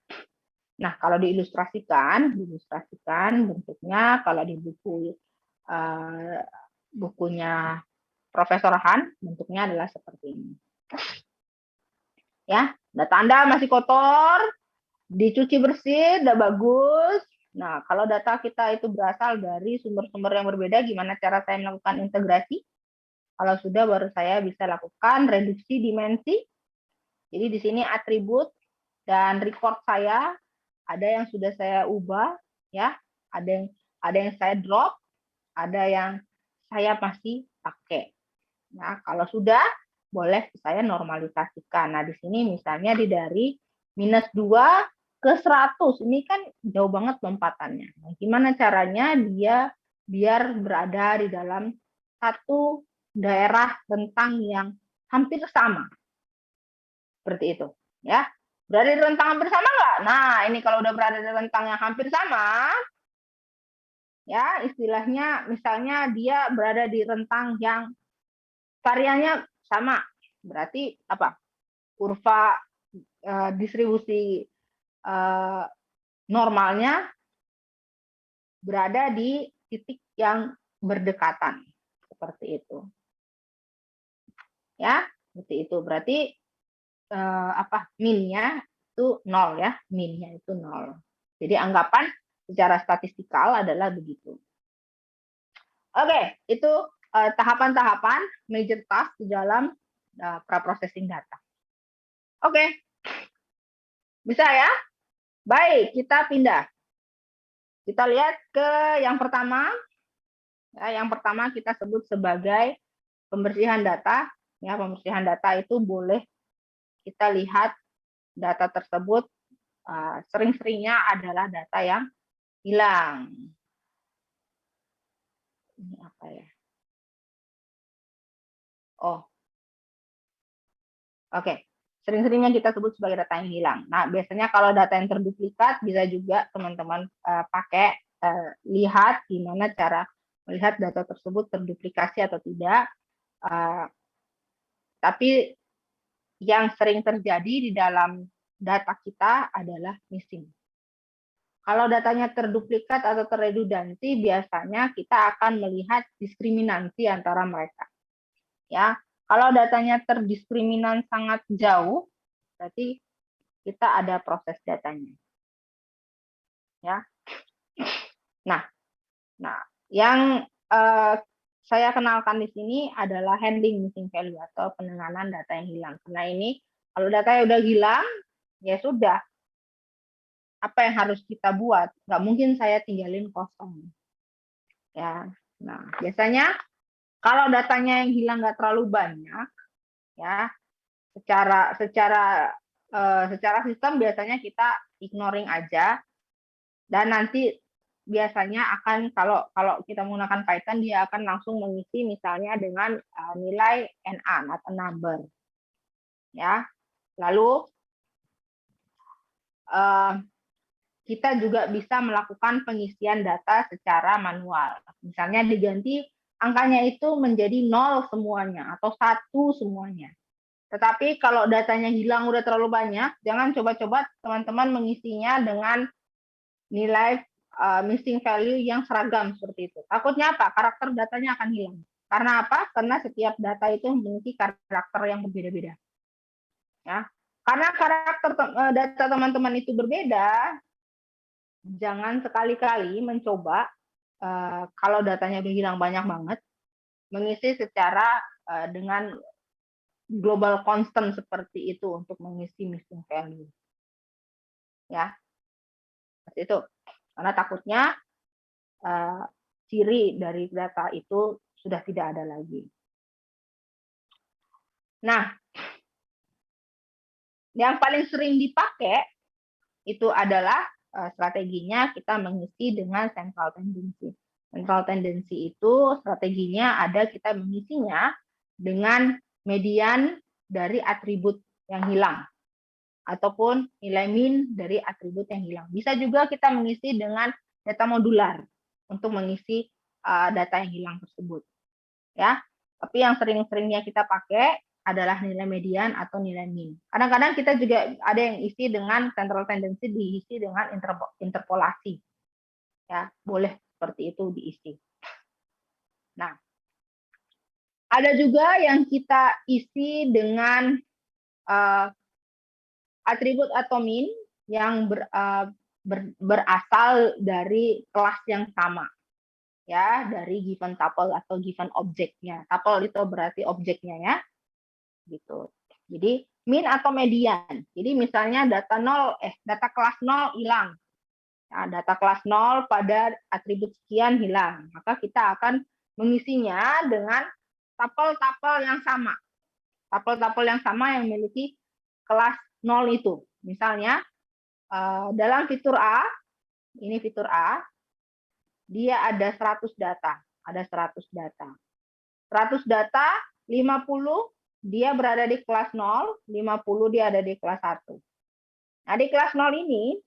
Nah, kalau diilustrasikan bentuknya kalau di bukunya Profesor Han, bentuknya adalah seperti ini. Ya, data Anda masih kotor, dicuci bersih, udah bagus. Nah, kalau data kita itu berasal dari sumber-sumber yang berbeda, gimana cara saya melakukan integrasi? Kalau sudah, baru saya bisa lakukan reduksi dimensi. Jadi di sini atribut dan record saya ada yang sudah saya ubah, ya, ada yang saya drop, ada yang saya masih pakai. Nah, kalau sudah, boleh saya normalisasikan. Nah, di sini misalnya dari -2 ke 100, ini kan jauh banget lompatannya. Nah, gimana caranya dia biar berada di dalam satu daerah rentang yang hampir sama. Seperti itu. Ya, berada di rentang hampir sama nggak? Nah, ini kalau udah berada di rentang yang hampir sama, ya istilahnya misalnya dia berada di rentang yang variannya sama, berarti apa? Kurva distribusi normalnya berada di titik yang berdekatan, seperti itu. Ya, seperti itu. Berarti minnya itu 0 ya, minnya itu 0. Jadi anggapan secara statistikal adalah begitu. Oke, itu tahapan-tahapan major task di dalam pra-processing data. Oke, bisa ya? Baik, kita pindah. Kita lihat ke yang pertama. Ya, yang pertama kita sebut sebagai pembersihan data. Ya, pembersihan data itu boleh kita lihat data tersebut sering-seringnya adalah data yang hilang. Ini apa ya? Oh, oke. Sering-seringnya kita sebut sebagai data yang hilang. Nah, biasanya kalau data yang terduplikat bisa juga teman-teman pakai lihat gimana cara melihat data tersebut terduplikasi atau tidak. Tapi yang sering terjadi di dalam data kita adalah missing. Kalau datanya terduplikat atau terredundansi, biasanya kita akan melihat diskriminasi antara mereka. Ya, kalau datanya terdiskriminasi sangat jauh, berarti kita ada proses datanya. Ya. Nah, yang saya kenalkan di sini adalah handling missing value atau penanganan data yang hilang. Karena ini kalau datanya udah hilang, ya sudah. Apa yang harus kita buat? Nggak mungkin saya tinggalin kosong. Ya, nah biasanya kalau datanya yang hilang nggak terlalu banyak, ya secara sistem biasanya kita ignoring aja, dan nanti biasanya akan kalau kita menggunakan Python dia akan langsung mengisi misalnya dengan nilai NA atau number, ya. Lalu kita juga bisa melakukan pengisian data secara manual. Misalnya diganti angkanya itu menjadi 0 semuanya atau 1 semuanya. Tetapi kalau datanya hilang udah terlalu banyak, jangan coba-coba teman-teman mengisinya dengan nilai missing value yang seragam seperti itu. Takutnya apa? Karakter datanya akan hilang. Karena apa? Karena setiap data itu memiliki karakter yang berbeda-beda. Ya. Karena karakter data teman-teman itu berbeda, jangan sekali-kali mencoba kalau datanya udah hilang banyak banget, mengisi secara dengan global constant seperti itu untuk mengisi missing value. Ya, seperti itu. Karena takutnya ciri dari data itu sudah tidak ada lagi. Nah, yang paling sering dipakai itu adalah strateginya kita mengisi dengan central tendency. Central tendency itu strateginya ada kita mengisinya dengan median dari atribut yang hilang ataupun nilai min dari atribut yang hilang. Bisa juga kita mengisi dengan data modular untuk mengisi data yang hilang tersebut. Ya, tapi yang sering-seringnya kita pakai adalah nilai median atau nilai min. Kadang-kadang kita juga ada yang isi dengan central tendency, diisi dengan interpolasi. Ya, boleh seperti itu diisi. Nah, ada juga yang kita isi dengan atribut atau min yang berasal dari kelas yang sama. Ya, dari given tuple atau given objeknya. Tuple itu berarti objeknya ya. Gitu. Jadi min atau median. Jadi misalnya data kelas 0 hilang. Nah, data kelas 0 pada atribut sekian hilang. Maka kita akan mengisinya dengan tuple-tuple yang sama. Tuple-tuple yang sama yang memiliki kelas 0 itu. Misalnya dalam fitur A, ini fitur A, dia ada 100 data. Ada 100 data. 100 data, 50 dia berada di kelas 0, 50 dia ada di kelas 1. Nah, di kelas 0 ini,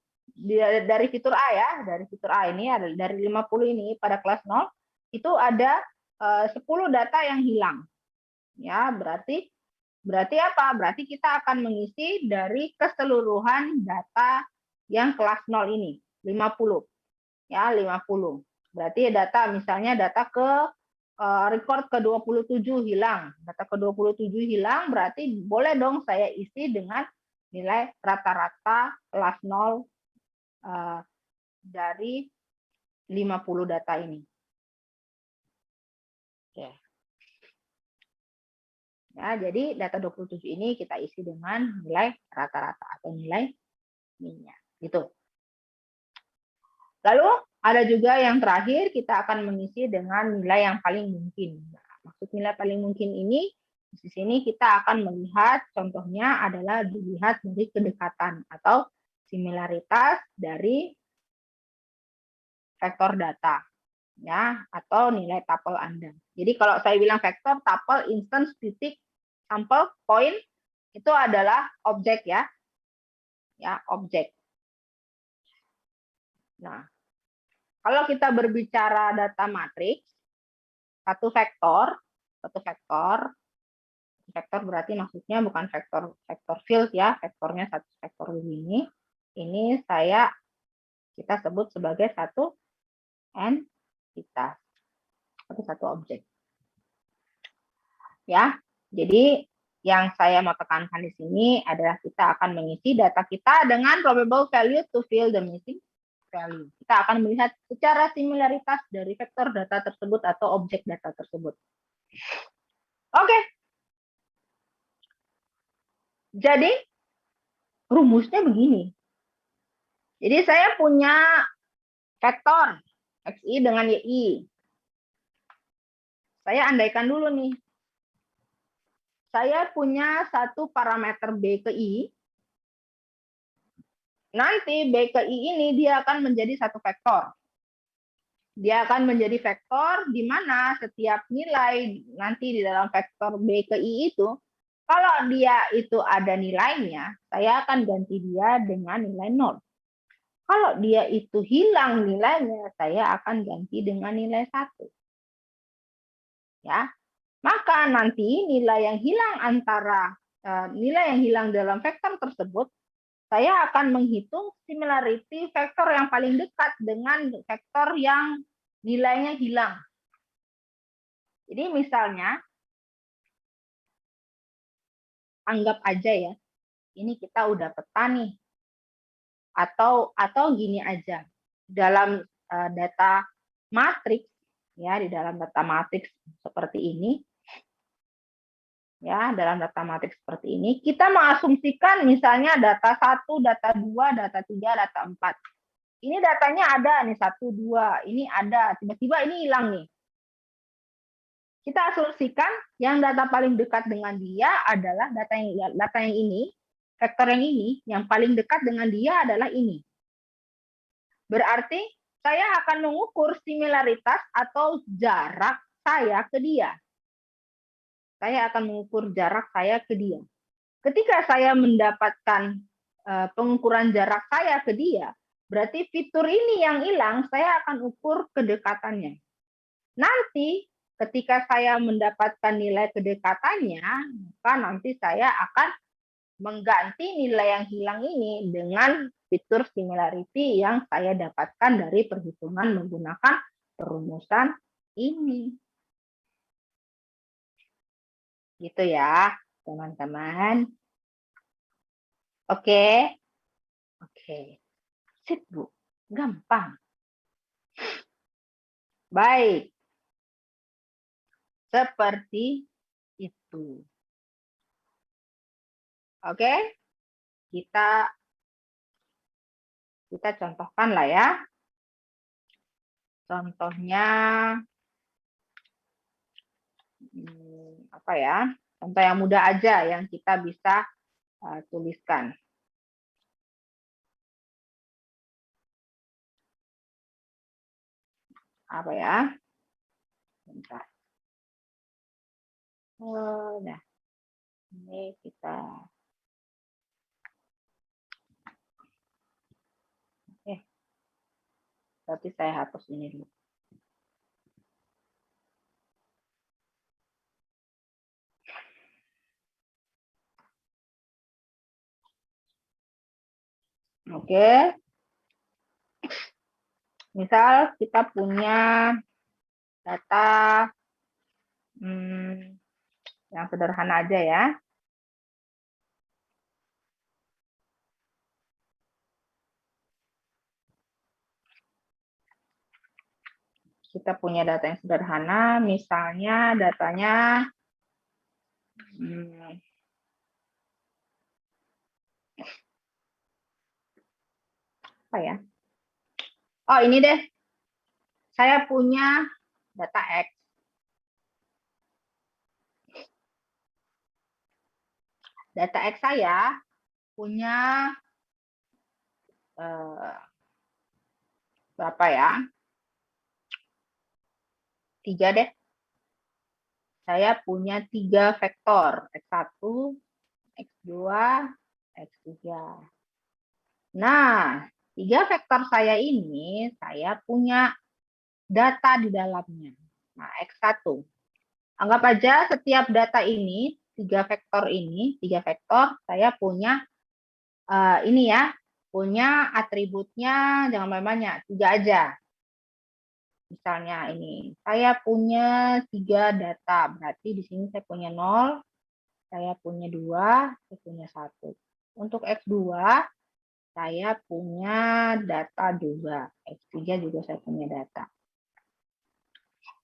dari fitur A ya, dari fitur A ini, ada dari 50 ini pada kelas 0, itu ada 10 data yang hilang. Ya, berarti apa? Berarti kita akan mengisi dari keseluruhan data yang kelas 0 ini, 50. Ya, 50. Berarti data, misalnya data ke record ke-27 hilang. Data ke-27 hilang berarti boleh dong saya isi dengan nilai rata-rata kelas 0 dari 50 data ini. Oke. Ya, jadi data 27 ini kita isi dengan nilai rata-rata atau nilai minnya. Gitu. Lalu ada juga yang terakhir, kita akan mengisi dengan nilai yang paling mungkin. Nah, maksud nilai paling mungkin ini, di sini kita akan melihat, contohnya adalah dilihat dari kedekatan atau similaritas dari vektor data, ya, atau nilai tuple Anda. Jadi kalau saya bilang vektor, tuple, instance, titik, sampel, point, itu adalah objek ya, objek. Nah, kalau kita berbicara data matriks, satu vektor berarti maksudnya bukan vektor field ya, vektornya satu vektor begini. Ini kita sebut sebagai satu entitas atau satu objek. Ya, jadi yang saya mau tekankan di sini adalah kita akan mengisi data kita dengan probable value to fill the missing value. Kita akan melihat secara similaritas dari vektor data tersebut atau objek data tersebut. Oke. Jadi rumusnya begini. Jadi saya punya vektor xi dengan y. Saya andaikan dulu nih. Saya punya satu parameter b ke i. Nanti B ke I ini dia akan menjadi satu vektor. Dia akan menjadi vektor di mana setiap nilai nanti di dalam vektor B ke I itu, kalau dia itu ada nilainya, saya akan ganti dia dengan nilai 0. Kalau dia itu hilang nilainya, saya akan ganti dengan nilai 1. Ya. Maka nanti nilai yang hilang nilai yang hilang dalam vektor tersebut, saya akan menghitung similarity vektor yang paling dekat dengan vektor yang nilainya hilang. Jadi misalnya, anggap aja ya, ini kita udah peta nih. Atau gini aja, dalam data matriks, ya, di dalam data matriks seperti ini, ya, dalam data matriks seperti ini, kita mengasumsikan misalnya data 1, data 2, data 3, data 4. Ini datanya ada nih, 1, 2, ini ada, tiba-tiba ini hilang nih. Kita asumsikan yang data paling dekat dengan dia adalah data yang ini, vektor yang ini, yang paling dekat dengan dia adalah ini. Berarti saya akan mengukur similaritas atau jarak saya ke dia. Saya akan mengukur jarak saya ke dia. Ketika saya mendapatkan pengukuran jarak saya ke dia, berarti fitur ini yang hilang, saya akan ukur kedekatannya. Nanti ketika saya mendapatkan nilai kedekatannya, maka nanti saya akan mengganti nilai yang hilang ini dengan fitur similarity yang saya dapatkan dari perhitungan menggunakan perumusan ini. Gitu ya, teman-teman. Oke. Oke. Sip, Bu. Gampang. Baik. Seperti itu. Oke. Kita contohkan lah ya. Contohnya apa ya? Contoh yang mudah aja yang kita bisa tuliskan. Apa ya? Bentar. Nah, ini kita. Tapi saya hapus ini dulu. Oke. Misal kita punya data yang sederhana aja ya. Kita punya data yang sederhana, misalnya datanya apa ya? Oh, ini deh. Saya punya data X. Data X saya punya berapa ya? 3 deh. Saya punya 3 vektor, X1, X2, X3. Nah, 3 vektor saya ini, saya punya data di dalamnya. Nah, X1. Anggap aja setiap data ini, 3 vektor ini, 3 vektor, saya punya ini ya, punya atributnya, jangan banyak, 3 aja. Misalnya ini, saya punya 3 data, berarti di sini saya punya 0, saya punya 2, saya punya 1. Untuk X2, saya punya data juga. X3 juga saya punya data.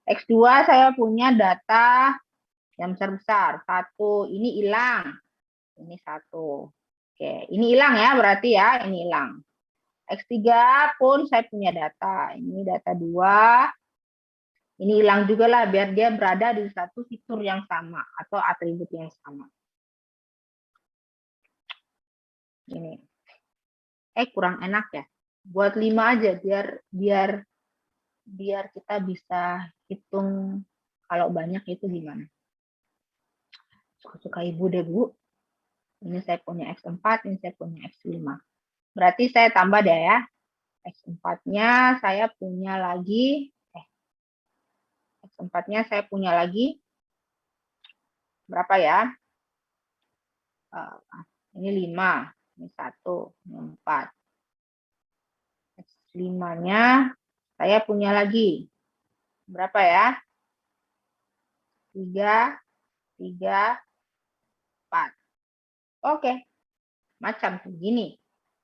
X2 saya punya data yang besar-besar. 1, ini hilang. Ini 1. Oke, ini hilang ya berarti ya, ini hilang. X3 pun saya punya data. Ini data 2. Ini hilang juga lah, biar dia berada di satu fitur yang sama atau atribut yang sama. Ini. Kurang enak ya. Buat 5 aja, biar kita bisa hitung kalau banyak itu gimana. Suka-suka ibu deh, Bu. Ini saya punya X4, ini saya punya X5. Berarti saya tambah deh ya. X4-nya saya punya lagi, X4-nya saya punya lagi, berapa ya? Ini 5, ini 1, ini 4. X5-nya saya punya lagi, berapa ya? 3, 3, 4. Oke, macam begini.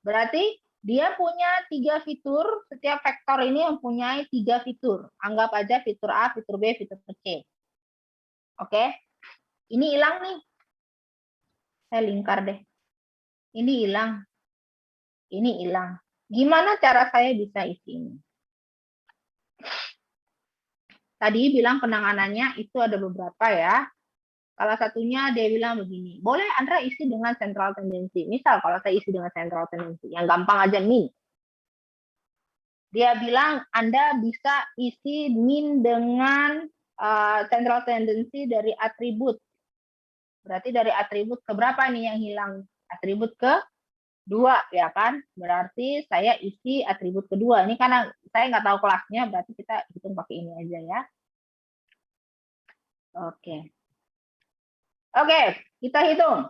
Berarti dia punya 3 fitur, setiap vektor ini mempunyai 3 fitur. Anggap aja fitur A, fitur B, fitur C. Oke, ini hilang nih. Saya lingkar deh. Ini hilang. Ini hilang. Gimana cara saya bisa isi ini? Tadi bilang penanganannya itu ada beberapa ya. Salah satunya dia bilang begini, boleh Andra isi dengan central tendency. Misal kalau saya isi dengan central tendency, yang gampang aja min. Dia bilang Anda bisa isi min dengan central tendency dari atribut. Berarti dari atribut ke berapa nih yang hilang? Atribut ke 2 ya kan? Berarti saya isi atribut kedua. Ini karena saya nggak tahu kelasnya, berarti kita hitung pakai ini aja ya. Oke. Oke, kita hitung.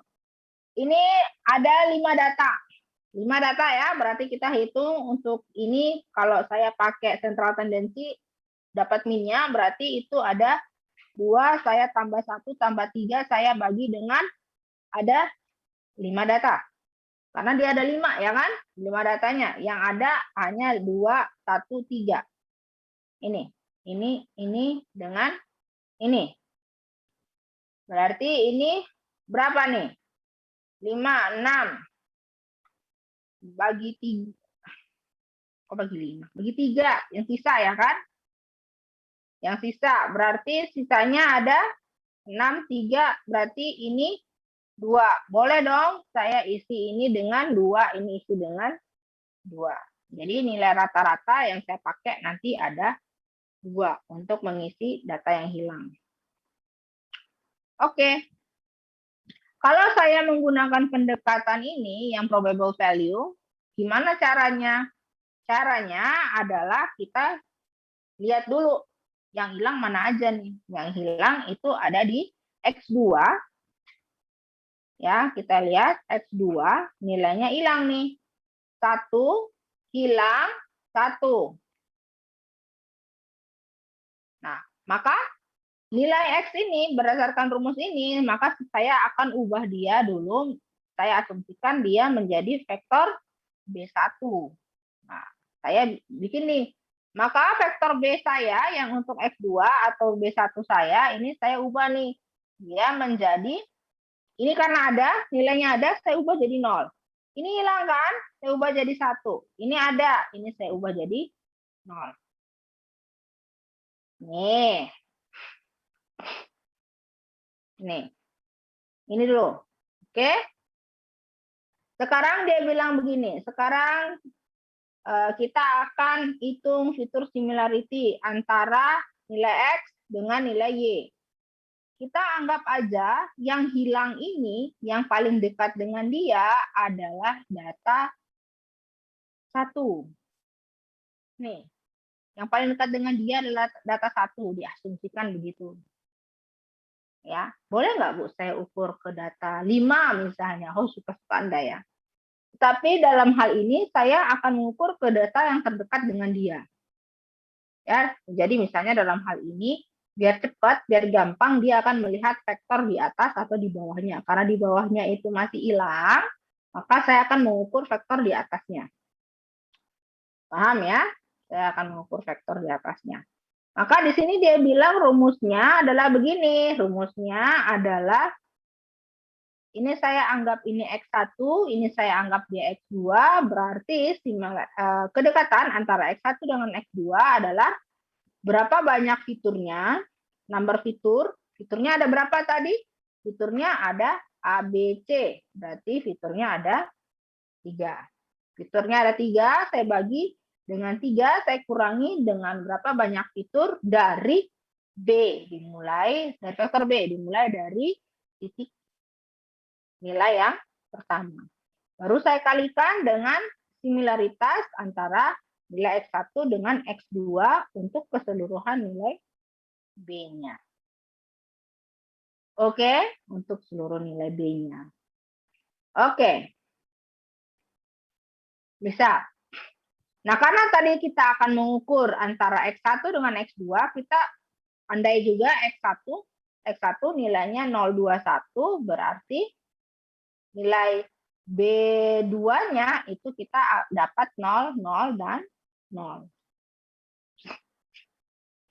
Ini ada 5 data. 5 data ya, berarti kita hitung untuk ini kalau saya pakai central tendency dapat minnya, berarti itu ada 2, saya tambah 1, tambah 3, saya bagi dengan ada 5 data. Karena dia ada 5 ya kan? 5 datanya. Yang ada hanya 2, 1, 3. Ini dengan ini. Berarti ini berapa nih? 5, 6. Bagi 3. Kok bagi 5? Bagi 3. Yang sisa ya kan? Yang sisa. Berarti sisanya ada 6, 3. Berarti ini 2. Boleh dong saya isi ini dengan 2. Ini isi dengan 2. Jadi nilai rata-rata yang saya pakai nanti ada 2 untuk mengisi data yang hilang. Oke. Kalau saya menggunakan pendekatan ini yang probable value, gimana caranya? Caranya adalah kita lihat dulu yang hilang mana aja nih. Yang hilang itu ada di X2. Ya, kita lihat X2 nilainya hilang nih. 1 hilang 1. Nah, maka nilai X ini berdasarkan rumus ini, maka saya akan ubah dia dulu. Saya asumsikan dia menjadi vektor B1. Nah, saya bikin nih. Maka vektor B saya yang untuk X2 atau B1 saya, ini saya ubah nih. Dia menjadi, ini karena ada, nilainya ada, saya ubah jadi 0. Ini hilang kan? Saya ubah jadi 1. Ini ada, ini saya ubah jadi 0. Nih. Nih. Ini dulu. Oke. Sekarang dia bilang begini. Sekarang kita akan hitung fitur similarity antara nilai X dengan nilai Y. Kita anggap aja yang hilang ini, yang paling dekat dengan dia adalah data 1. Nih, yang paling dekat dengan dia adalah data 1, diasumsikan begitu. Ya, boleh nggak Bu saya ukur ke data 5 misalnya, suka-suka Anda ya. Tapi dalam hal ini saya akan mengukur ke data yang terdekat dengan dia. Ya, jadi misalnya dalam hal ini biar cepat, biar gampang dia akan melihat vektor di atas atau di bawahnya. Karena di bawahnya itu masih hilang, maka saya akan mengukur vektor di atasnya. Paham ya? Saya akan mengukur vektor di atasnya. Maka di sini dia bilang rumusnya adalah begini. Rumusnya adalah ini saya anggap ini X1, ini saya anggap dia X2, berarti kedekatan antara X1 dengan X2 adalah berapa banyak fiturnya, number fitur. Fiturnya ada berapa tadi? Fiturnya ada A, B, C. Berarti fiturnya ada 3. Fiturnya ada 3, saya bagi dengan 3, saya kurangi dengan berapa banyak fitur dari B. Dimulai dari vektor B, dimulai dari titik nilai yang pertama. Baru saya kalikan dengan similaritas antara nilai X1 dengan X2 untuk keseluruhan nilai B-nya. Oke, untuk seluruh nilai B-nya. Oke. Bisa. Nah, karena tadi kita akan mengukur antara X1 dengan X2, kita andai juga X1 nilainya 021, berarti nilai B2-nya itu kita dapat 0, 0, dan 0.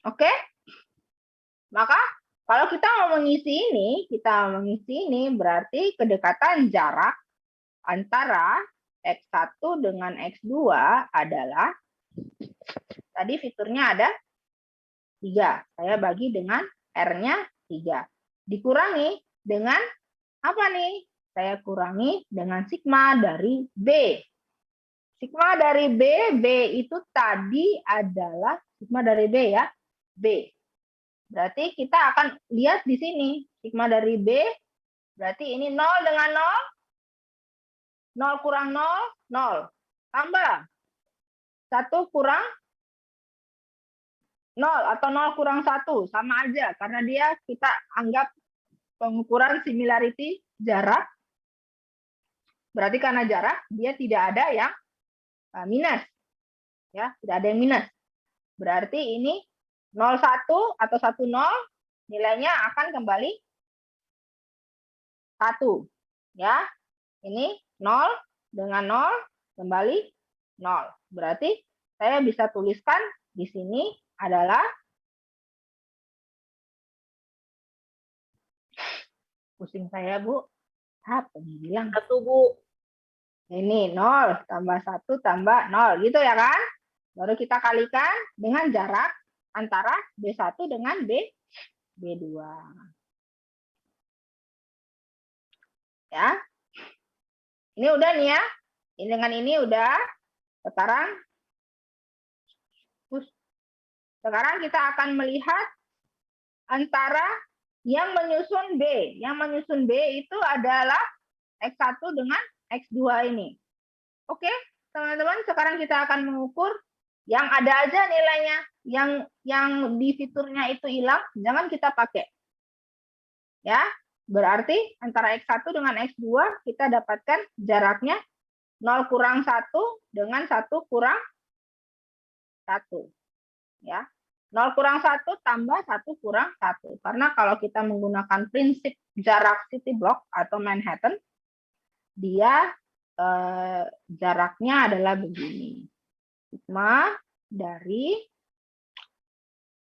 Oke? Maka kalau kita mau mengisi ini, berarti kedekatan jarak antara X1 dengan X2 adalah, tadi fiturnya ada 3. Saya bagi dengan R-nya 3. Dikurangi dengan apa nih? Saya kurangi dengan sigma dari B. Sigma dari B itu tadi adalah sigma dari B ya, B. Berarti kita akan lihat di sini, sigma dari B, berarti ini 0 dengan 0, 0 kurang 0, 0. Tambah 1 kurang 0 atau 0 kurang 1 sama aja karena dia kita anggap pengukuran similarity jarak. Berarti karena jarak dia tidak ada yang minus. Ya, tidak ada yang minus. Berarti ini 0,1 atau 10 nilainya akan kembali 1. Ya. Ini 0 dengan 0 kembali 0. Berarti saya bisa tuliskan di sini adalah pusing saya, Bu. Apa yang bilang? 1, Bu. Ini 0 tambah 1 tambah 0 gitu ya kan? Baru kita kalikan dengan jarak antara B1 dengan B2. Ya. Ini udah nih ya. Ini dengan ini udah. Sekarang kita akan melihat antara yang menyusun B. Yang menyusun B itu adalah X1 dengan X2 ini. Oke, teman-teman, sekarang kita akan mengukur yang ada aja nilainya. Yang di fiturnya itu hilang, jangan kita pakai. Ya, berarti antara X1 dengan X2 kita dapatkan jaraknya 0 kurang 1 dengan 1 kurang 1. Ya. 0 kurang 1 tambah 1 kurang 1. Karena kalau kita menggunakan prinsip jarak city block atau Manhattan, dia jaraknya adalah begini. Sigma dari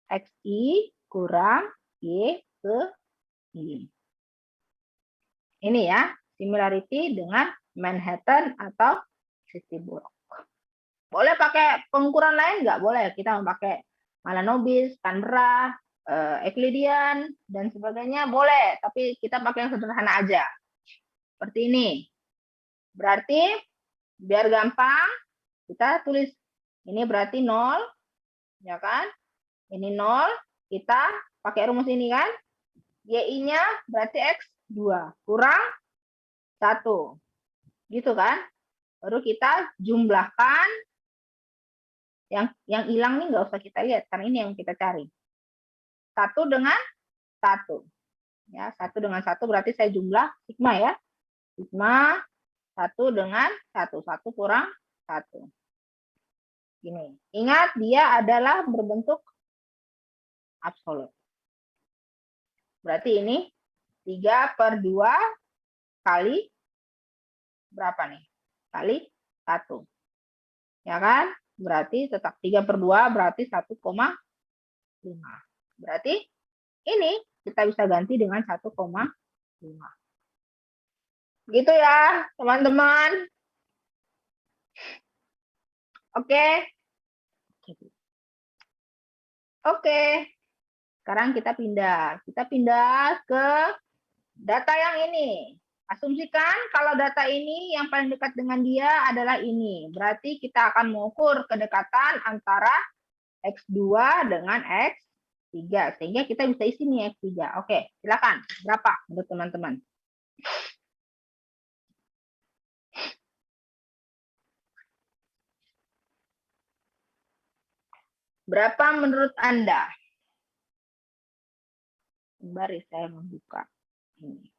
XI kurang Y ke I. Ini ya, similarity dengan Manhattan atau city block. Boleh pakai pengukuran lain nggak? Boleh. Kita memakai Malanobis, Canberra, Euclidean, dan sebagainya. Boleh. Tapi kita pakai yang sederhana aja. Seperti ini. Berarti, biar gampang, kita tulis. Ini berarti 0. Ya kan? Ini 0. Kita pakai rumus ini kan? YI-nya berarti X2. Kurang 1. Gitu kan? Baru kita jumlahkan. Yang hilang nih nggak usah kita lihat karena ini yang kita cari. 1 dengan 1. Ya, 1 dengan 1 berarti saya jumlah sigma ya. Sigma 1 dengan 1. 1 kurang 1. Gini. Ingat dia adalah berbentuk absolut. Berarti ini 3/2 kali berapa nih? Kali 1. Ya kan? Berarti tetap 3/2 berarti 1,5. Berarti ini kita bisa ganti dengan 1,5. Gitu ya, teman-teman. Oke. Oke. Sekarang kita pindah. Kita pindah ke data yang ini. Asumsikan kalau data ini yang paling dekat dengan dia adalah ini. Berarti kita akan mengukur kedekatan antara X2 dengan X3. Sehingga kita bisa isi nih X3. Oke, silakan. Berapa menurut teman-teman? Berapa menurut Anda? Mari saya membuka ini.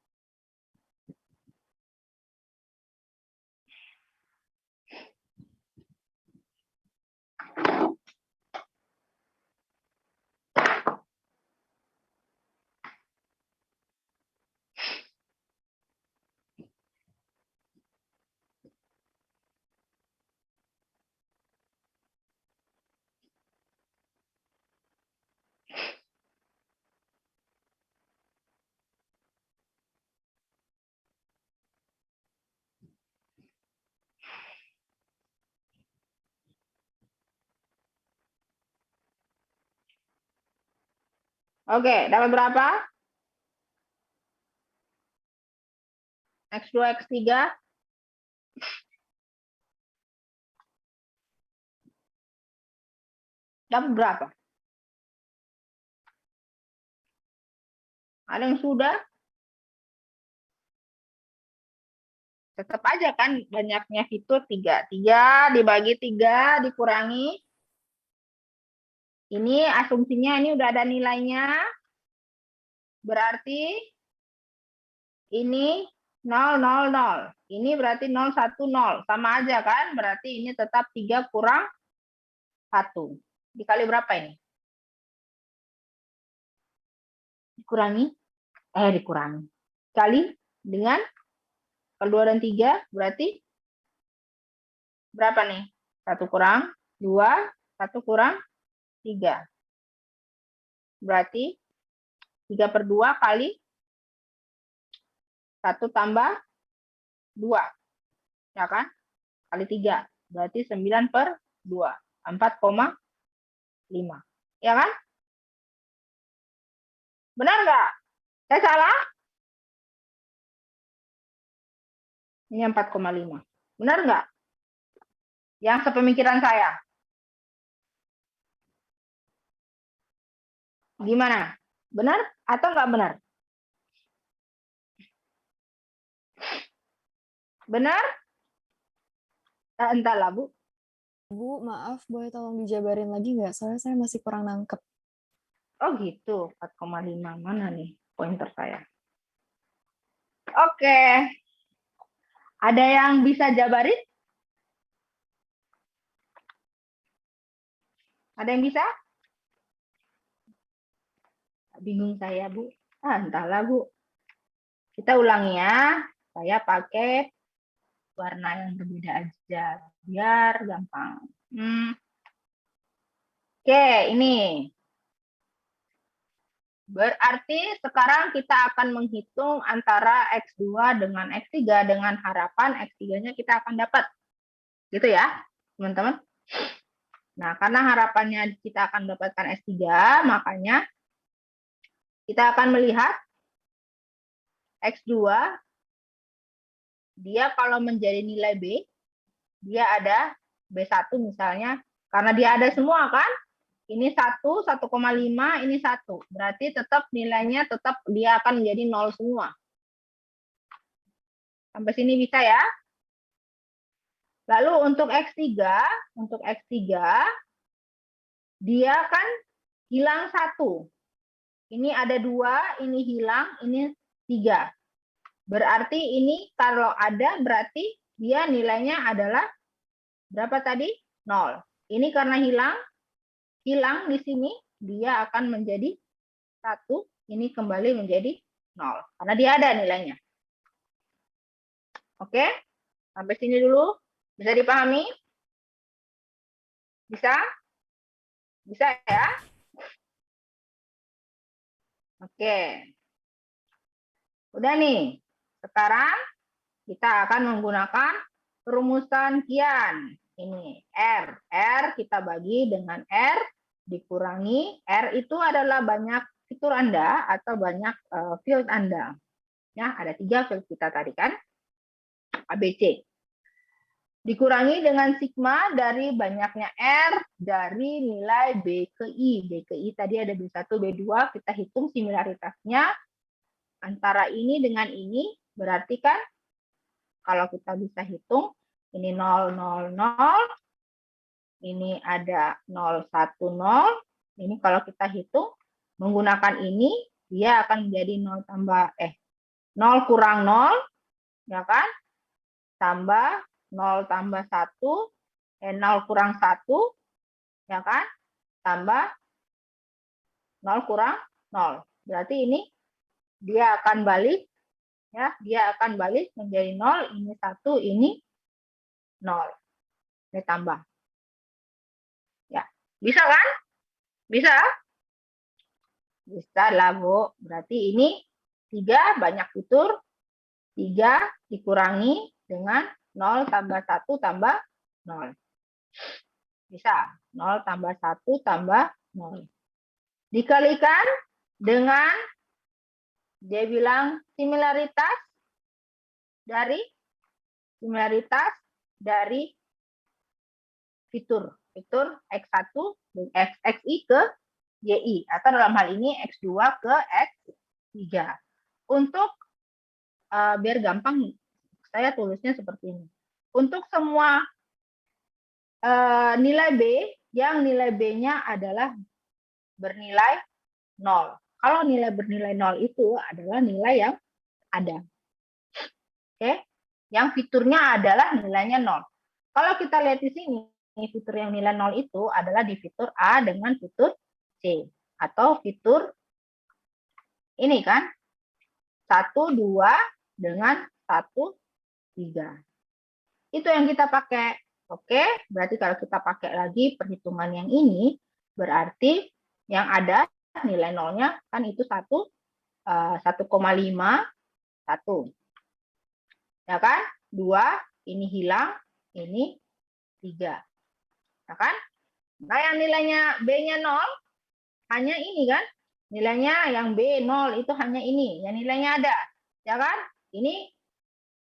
Oke, dapat berapa? X2, X3. Dapat berapa? Ada yang sudah? Tetap aja kan banyaknya fitur 3. 3 dibagi 3 dikurangi Ini asumsinya ini udah ada nilainya. Berarti ini 0, 0, 0. Ini berarti 0, 1, 0. Sama aja kan? Berarti ini tetap 3 kurang 1. Dikali berapa ini? Dikurangi. Kali dengan kalau 2 dan 3 berarti berapa nih? 1 kurang 2, 1 kurang 3. Berarti 3 per 2 kali 1 tambah 2. Ya kan? Kali 3. Berarti 9 per 2. 4,5. Ya kan? Benar nggak? Saya salah? Ini 4,5. Benar nggak? Yang sepemikiran saya. Gimana? Benar atau nggak benar? Benar? Entahlah, Bu. Bu, maaf, boleh tolong dijabarin lagi nggak? Soalnya saya masih kurang nangkep. Oh gitu, 4,5. Mana nih pointer saya? Oke. Ada yang bisa jabarin? Ada yang bisa? Bingung saya, Bu. Entahlah, Bu. Kita ulangi ya. Saya pakai warna yang berbeda aja. Biar gampang. Oke, ini. Berarti sekarang kita akan menghitung antara X2 dengan X3 dengan harapan X3-nya kita akan dapat. Gitu ya, teman-teman. Nah, karena harapannya kita akan mendapatkan S3, makanya kita akan melihat X2, dia kalau menjadi nilai B, dia ada B1 misalnya, karena dia ada semua kan, ini 1, 1,5, ini 1. Berarti tetap nilainya tetap dia akan menjadi 0 semua. Sampai sini bisa ya? Lalu untuk X3, dia kan hilang 1. Ini ada 2, ini hilang, ini 3. Berarti ini kalau ada berarti dia nilainya adalah berapa tadi? 0. Ini karena hilang di sini, dia akan menjadi 1. Ini kembali menjadi 0. Karena dia ada nilainya. Oke? Sampai sini dulu. Bisa dipahami? Bisa? Bisa ya? Oke. Udah nih. Sekarang kita akan menggunakan perumusan Kian. Ini R. R kita bagi dengan R dikurangi. R itu adalah banyak fitur Anda atau banyak field Anda. Ya, ada 3 field kita tadi kan. ABC. Dikurangi dengan sigma dari banyaknya R dari nilai B ke I. B ke I tadi ada B1, B2. Kita hitung similaritasnya antara ini dengan ini. Berarti kan kalau kita bisa hitung, ini 0, 0, 0. Ini ada 0, 1, 0. Ini kalau kita hitung, menggunakan ini, dia akan menjadi 0 kurang 0, ya kan? Tambah 0 tambah 1, 0 kurang 1, ya kan? Tambah 0 kurang 0. Berarti ini dia akan balik, ya, dia akan balik menjadi 0, ini 1, ini 0. Ini tambah. Ya, bisa kan? Bisa? Bisa lah, Bu. Berarti ini 3 banyak fitur, 3 dikurangi dengan 0 tambah 1 tambah 0. Bisa. 0 tambah 1 tambah 0. Dikalikan dengan, dia bilang similaritas dari fitur X1 XI ke YI atau dalam hal ini X2 ke X3. Untuk biar gampang saya tulisnya seperti ini. Untuk semua nilai B yang nilai B-nya adalah bernilai 0. Kalau nilai bernilai 0 itu adalah nilai yang ada. Oke, yang fiturnya adalah nilainya 0. Kalau kita lihat di sini, fitur yang nilai 0 itu adalah di fitur A dengan fitur C. Atau fitur ini kan, 1, 2 dengan 1, 3. Itu yang kita pakai. Oke, berarti kalau kita pakai lagi perhitungan yang ini, berarti yang ada nilai nolnya kan itu 1,5, 1. Ya kan? 2, ini hilang, ini 3. Ya kan? Nah, yang nilainya B-nya 0, hanya ini kan? Nilainya yang B 0 itu hanya ini, yang nilainya ada. Ya kan? Ini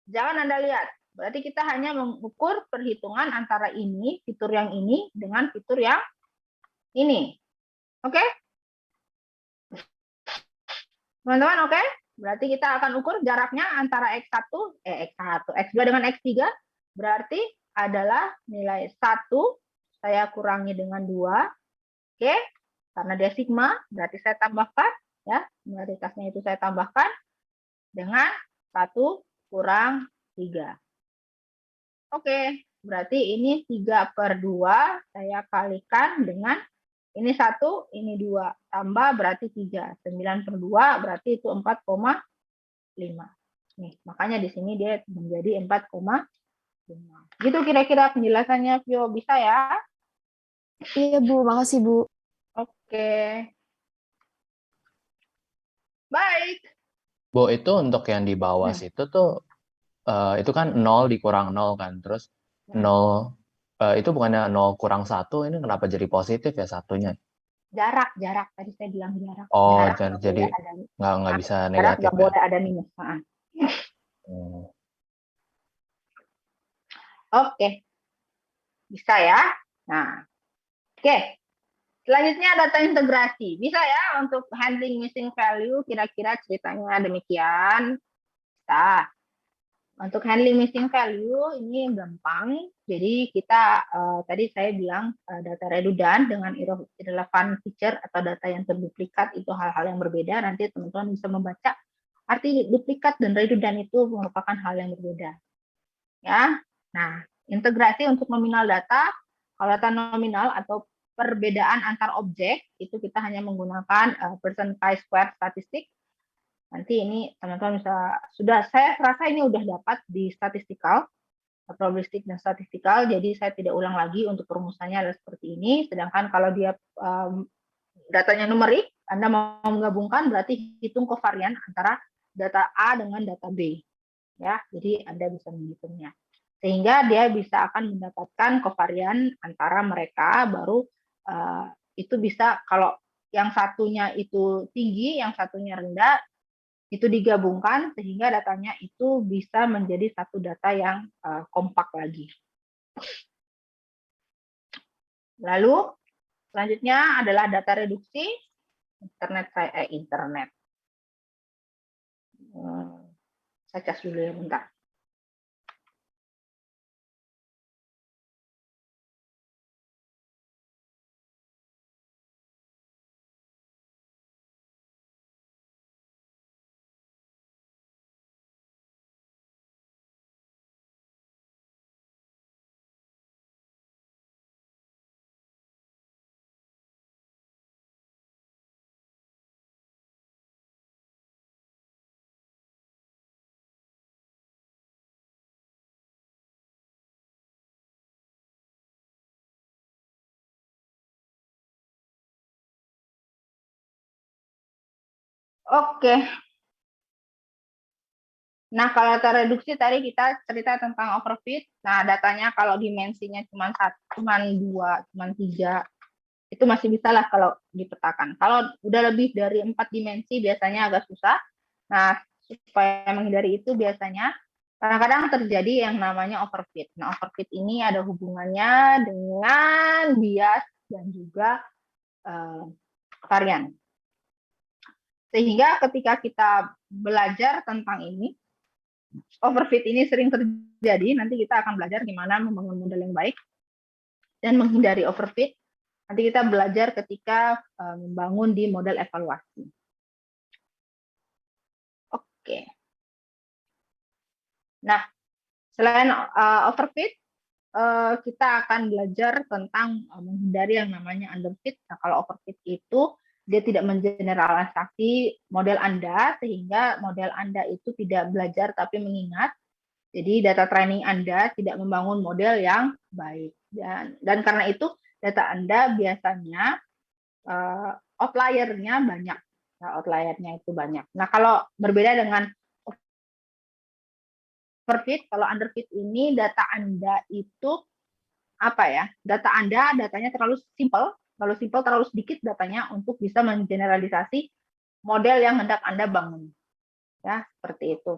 jangan Anda lihat. Berarti kita hanya mengukur perhitungan antara ini, fitur yang ini, dengan fitur yang ini. Oke? Teman-teman, oke? Berarti kita akan ukur jaraknya antara X1, X2 dengan X3. Berarti adalah nilai 1, saya kurangi dengan 2. Oke? Karena dia sigma, berarti saya tambahkan. Ya, minoritasnya itu saya tambahkan dengan 1 kurang 3. Oke, berarti ini 3/2 saya kalikan dengan ini 1, ini 2. Tambah berarti 3. 9/2 berarti itu 4,5. Nih, makanya di sini dia menjadi 4,5. Gitu kira-kira penjelasannya, Vio. Bisa ya? Iya, Bu. Makasih, Bu. Oke. Baik. Bu, itu untuk yang di bawah situ tuh, itu kan 0 dikurang 0 kan, terus 0, itu bukannya 0 kurang 1, ini kenapa jadi positif ya satunya? Jarak. Tadi saya bilang jarak. Oh, Jarak jadi nggak bisa jarak negatif nggak ya? boleh ada minus. Hmm. Oke. Bisa ya? Nah, oke. Selanjutnya data integrasi. Bisa ya untuk handling missing value, kira-kira ceritanya demikian. Nah, untuk handling missing value ini gampang. Jadi kita tadi saya bilang data redundant dengan irrelevant feature atau data yang terduplikat itu hal-hal yang berbeda. Nanti teman-teman bisa membaca arti duplikat dan redundant itu merupakan hal yang berbeda. Ya. Nah, integrasi untuk nominal data, kalau data nominal atau perbedaan antar objek itu kita hanya menggunakan percent chi-square statistik. Nanti ini teman-teman sudah saya rasa ini udah dapat di statistikal, probabilistik dan statistikal, jadi saya tidak ulang lagi untuk perumusannya adalah seperti ini. Sedangkan kalau dia datanya numerik, Anda mau menggabungkan berarti hitung kovarian antara data A dengan data B. Ya, jadi Anda bisa menghitungnya. Sehingga dia bisa akan mendapatkan kovarian antara mereka, baru itu bisa kalau yang satunya itu tinggi, yang satunya rendah, itu digabungkan sehingga datanya itu bisa menjadi satu data yang kompak lagi. Lalu selanjutnya adalah data reduksi. Internet. Saya cas dulu ya bentar. Oke. Nah, kalau data reduksi tadi kita cerita tentang overfit. Nah, datanya kalau dimensinya cuma 2, cuma 3, itu masih bisa lah kalau dipetakan. Kalau udah lebih dari 4 dimensi biasanya agak susah. Nah, supaya menghindari itu biasanya kadang-kadang terjadi yang namanya overfit. Nah, overfit ini ada hubungannya dengan bias dan juga varian. Sehingga ketika kita belajar tentang ini, overfit ini sering terjadi, nanti kita akan belajar gimana membangun model yang baik dan menghindari overfit. Nanti kita belajar ketika membangun di model evaluasi. Oke. Nah, selain overfit, kita akan belajar tentang menghindari yang namanya underfit. Nah, kalau overfit itu dia tidak mengeneralisasi model Anda, sehingga model Anda itu tidak belajar tapi mengingat. Jadi data training Anda tidak membangun model yang baik. Dan karena itu data Anda biasanya outlier-nya banyak. Nah, outlier-nya itu banyak. Nah, kalau berbeda dengan overfit, kalau underfit ini data Anda itu apa ya? Datanya terlalu simple, terlalu sedikit datanya untuk bisa mengeneralisasi model yang hendak Anda bangun. Ya, seperti itu.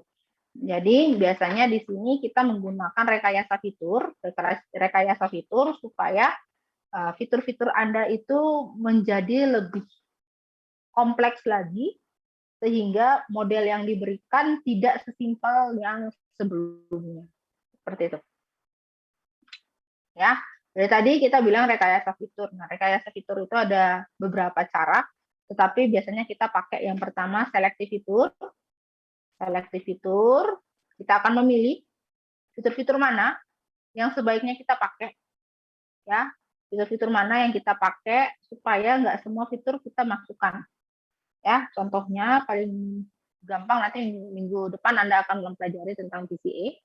Jadi biasanya di sini kita menggunakan rekayasa fitur supaya fitur-fitur Anda itu menjadi lebih kompleks lagi, sehingga model yang diberikan tidak sesimpel yang sebelumnya. Seperti itu. Ya, dari tadi kita bilang rekayasa fitur. Nah, rekayasa fitur itu ada beberapa cara, tetapi biasanya kita pakai yang pertama selective fitur. Selective fitur, kita akan memilih fitur-fitur mana yang sebaiknya kita pakai. Ya, fitur-fitur mana yang kita pakai supaya nggak semua fitur kita masukkan. Ya, contohnya paling gampang nanti minggu depan Anda akan mempelajari tentang PCA.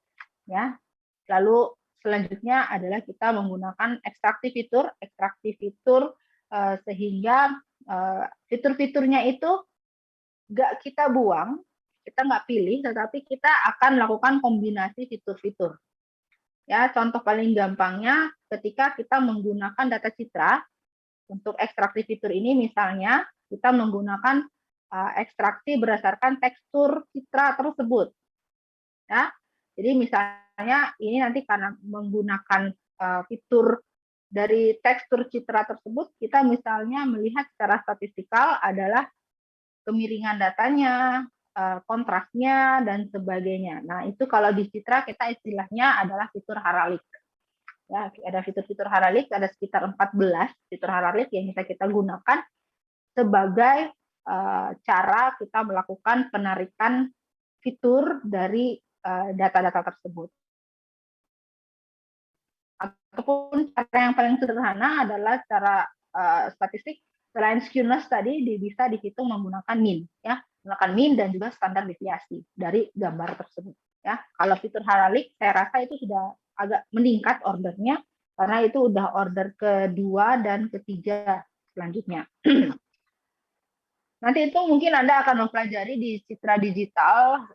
Ya, lalu selanjutnya adalah kita menggunakan ekstraksi fitur sehingga fitur-fiturnya itu nggak kita buang, kita nggak pilih, tetapi kita akan melakukan kombinasi fitur-fitur. Ya, contoh paling gampangnya ketika kita menggunakan data citra untuk ekstraksi fitur ini, misalnya kita menggunakan ekstraksi berdasarkan tekstur citra tersebut. Ya, jadi misalnya ini nanti karena menggunakan fitur dari tekstur citra tersebut, kita misalnya melihat secara statistikal adalah kemiringan datanya, kontrasnya, dan sebagainya. Nah, itu kalau di citra kita istilahnya adalah fitur haralik. Ya, ada fitur-fitur haralik, ada sekitar 14 fitur haralik yang bisa kita gunakan sebagai cara kita melakukan penarikan fitur dari data-data tersebut. Ataupun cara yang paling sederhana adalah cara statistik. Selain skewness tadi bisa dihitung menggunakan mean, ya, menggunakan mean dan juga standar deviasi dari gambar tersebut. Ya, kalau fitur haralik, saya rasa itu sudah agak meningkat ordernya karena itu udah order kedua dan ketiga selanjutnya. Nanti itu mungkin Anda akan mempelajari di citra digital.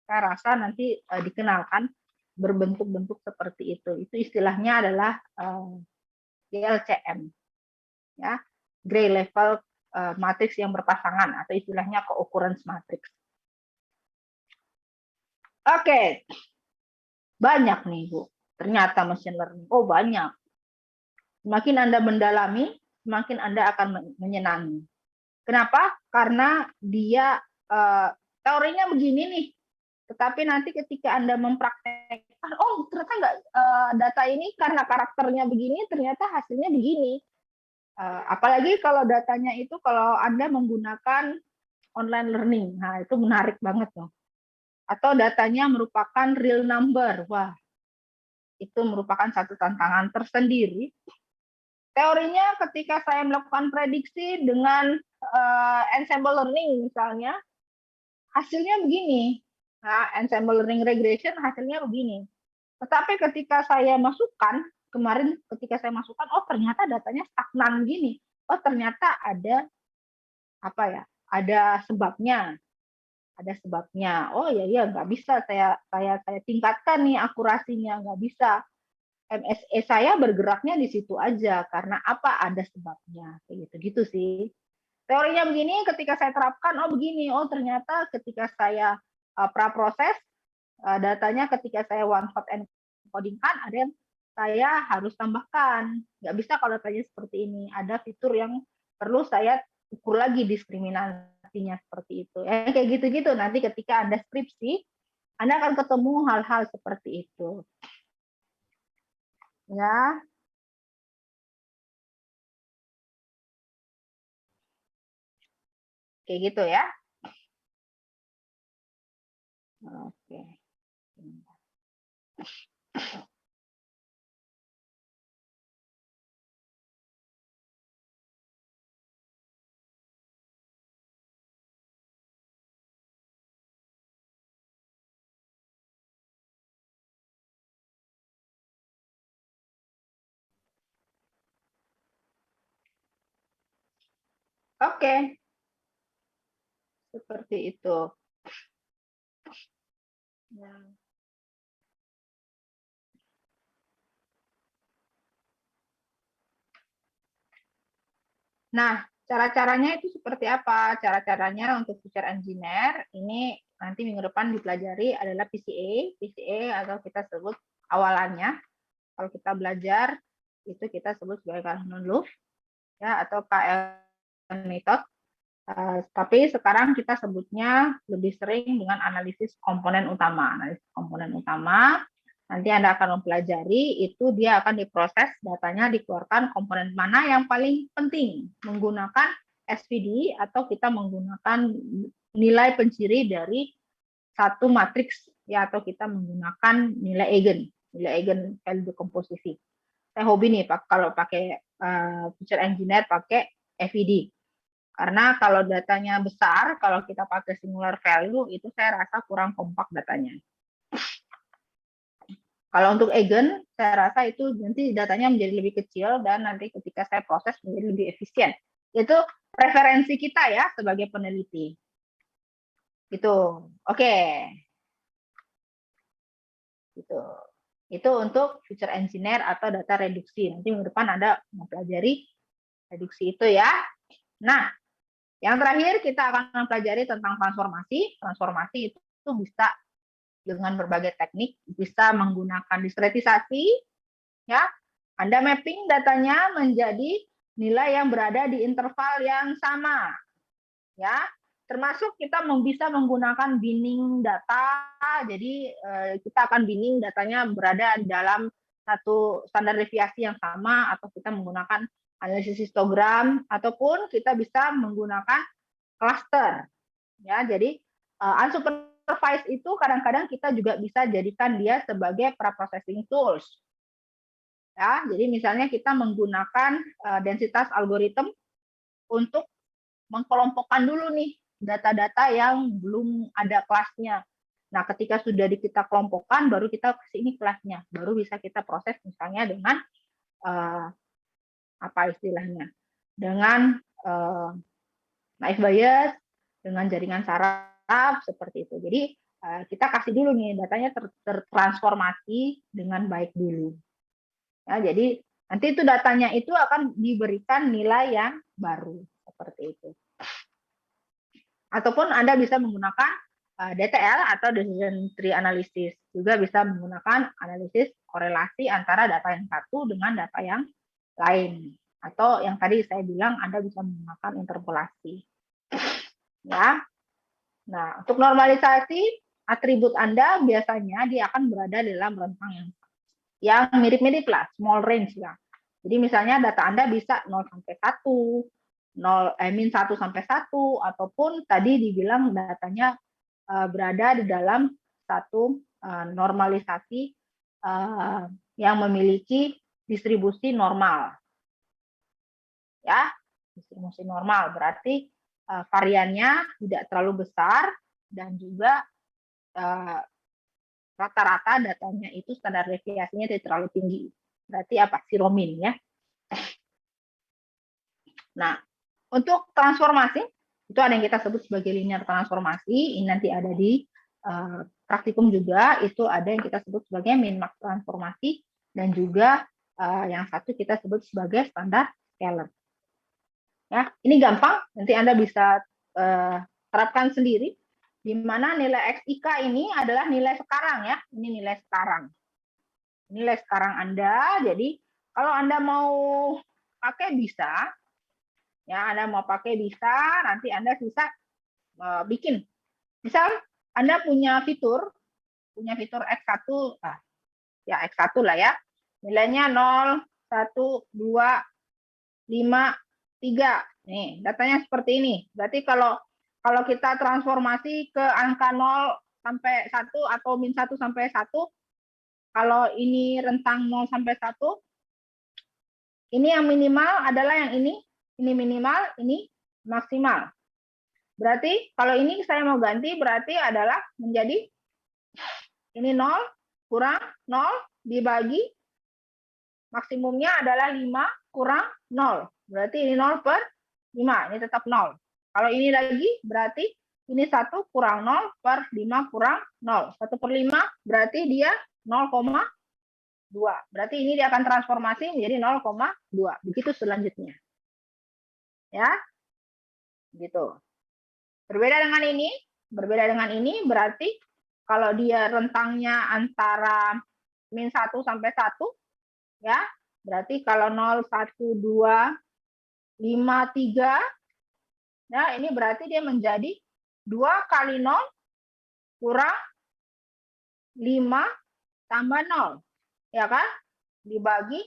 Saya rasa nanti dikenalkan berbentuk-bentuk seperti itu. Itu istilahnya adalah GLCM, ya, gray level matrix yang berpasangan, atau istilahnya co-occurrence matrix. Oke, banyak nih Bu, ternyata machine learning. Oh banyak. Semakin Anda mendalami, semakin Anda akan menyenangi. Kenapa? Karena dia teorinya begini nih, tetapi nanti ketika Anda mempraktekkan, oh ternyata nggak, data ini karena karakternya begini, ternyata hasilnya begini. Apalagi kalau datanya itu kalau Anda menggunakan online learning, nah itu menarik banget loh. Atau datanya merupakan real number, wah itu merupakan satu tantangan tersendiri. Teorinya ketika saya melakukan prediksi dengan ensemble learning misalnya, hasilnya begini. Nah, ensemble learning regression hasilnya begini. Tetapi ketika saya masukkan, kemarin ketika saya masukkan, oh ternyata datanya stagnan gini. Oh ternyata ada apa ya? Ada sebabnya. Ada sebabnya. Oh ya nggak bisa saya tingkatkan nih akurasinya, nggak bisa. MSE saya bergeraknya di situ aja karena apa? Ada sebabnya. Kayak gitu sih. Teorinya begini, ketika saya terapkan, oh begini. Oh ternyata ketika saya praproses datanya, ketika saya one hot encoding kan ada yang saya harus tambahkan. Nggak bisa kalau datanya seperti ini. Ada fitur yang perlu saya ukur lagi diskriminasinya seperti itu. Ya, kayak gitu-gitu. Nanti ketika Anda skripsi, Anda akan ketemu hal-hal seperti itu. Ya. Kayak gitu ya. Oke. Oke, seperti itu. Ya. Nah, cara-caranya itu seperti apa? Cara-caranya untuk feature engineer ini nanti minggu depan dipelajari adalah PCA. PCA atau kita sebut awalannya. Kalau kita belajar itu kita sebut sebagai Kalman Loop ya atau KL method. Tapi sekarang kita sebutnya lebih sering dengan analisis komponen utama. Analisis komponen utama, nanti Anda akan mempelajari itu dia akan diproses, datanya dikeluarkan komponen mana yang paling penting, menggunakan SVD atau kita menggunakan nilai penciri dari satu matriks ya atau kita menggunakan nilai eigen value komposisi. Saya hobi nih Pak kalau pakai feature engineer pakai FVD. Karena kalau datanya besar, kalau kita pakai singular value, itu saya rasa kurang kompak datanya. Kalau untuk eigen, saya rasa itu nanti datanya menjadi lebih kecil dan nanti ketika saya proses menjadi lebih efisien. Itu preferensi kita ya sebagai peneliti. Itu, oke. Itu untuk feature engineer atau data reduksi. Nanti minggu depan Anda mempelajari reduksi itu ya. Nah, yang terakhir kita akan mempelajari tentang transformasi. Transformasi itu bisa dengan berbagai teknik, bisa menggunakan diskretisasi, ya. Anda mapping datanya menjadi nilai yang berada di interval yang sama, ya. Termasuk kita bisa menggunakan binning data. Jadi kita akan binning datanya berada dalam satu standar deviasi yang sama atau kita menggunakan analisis histogram ataupun kita bisa menggunakan cluster ya. Jadi unsupervised itu kadang-kadang kita juga bisa jadikan dia sebagai preprocessing tools ya. Jadi misalnya kita menggunakan densitas algoritma untuk mengkelompokkan dulu nih data-data yang belum ada kelasnya. Nah, ketika sudah kita kelompokkan, baru kita kasih ini kelasnya, baru bisa kita proses misalnya dengan apa istilahnya, dengan naive Bayes, dengan jaringan saraf seperti itu. Jadi kita kasih dulu nih datanya tertransformasi dengan baik dulu. Ya, jadi nanti itu datanya itu akan diberikan nilai yang baru seperti itu. Ataupun Anda bisa menggunakan DTL atau decision tree analysis, juga bisa menggunakan analisis korelasi antara data yang satu dengan data yang lain. Atau yang tadi saya bilang Anda bisa menggunakan interpolasi. Ya. Nah, untuk normalisasi atribut Anda biasanya dia akan berada dalam rentang yang mirip-mirip lah, small range ya. Jadi misalnya data Anda bisa 0 sampai 1, min 1 sampai 1, ataupun tadi dibilang datanya berada di dalam satu normalisasi yang memiliki distribusi normal. Ya, distribusi normal berarti variannya tidak terlalu besar dan juga rata-rata datanya itu standar deviasinya tidak terlalu tinggi. Berarti apa? Zero mean ya. Nah, untuk transformasi itu ada yang kita sebut sebagai linear transformasi. Ini nanti ada di praktikum juga. Itu ada yang kita sebut sebagai min-max transformasi dan juga yang satu kita sebut sebagai standar scalar. Ya, ini gampang. Nanti Anda bisa terapkan sendiri. Di mana nilai XIK ini adalah nilai sekarang ya. Ini nilai sekarang. Nilai sekarang Anda. Jadi kalau Anda mau pakai bisa. Ya, Anda mau pakai bisa. Nanti Anda bisa bikin. Misal Anda punya fitur X1. Ya X1 lah ya. Nilainya 0, 1, 2, 5, 3. Nih, datanya seperti ini. Berarti kalau kalau kita transformasi ke angka 0 sampai 1 atau min 1 sampai 1, kalau ini rentang 0 sampai 1, ini yang minimal adalah yang ini minimal, ini maksimal. Berarti kalau ini saya mau ganti, berarti adalah menjadi ini 0 kurang 0 dibagi maksimumnya adalah 5 kurang 0. Berarti ini 0 per 5, ini tetap 0. Kalau ini lagi berarti ini 1 kurang 0 per 5 kurang 0. 1 per 5 berarti dia 0,2. Berarti ini dia akan transformasi menjadi 0,2. Begitu selanjutnya. Ya. Gitu. Berbeda dengan ini berarti kalau dia rentangnya antara min 1 sampai 1, ya, berarti kalau 0, 1, 2, 5, 3, ya, ini berarti dia menjadi 2 kali 0 kurang 5 tambah 0, ya kan? Dibagi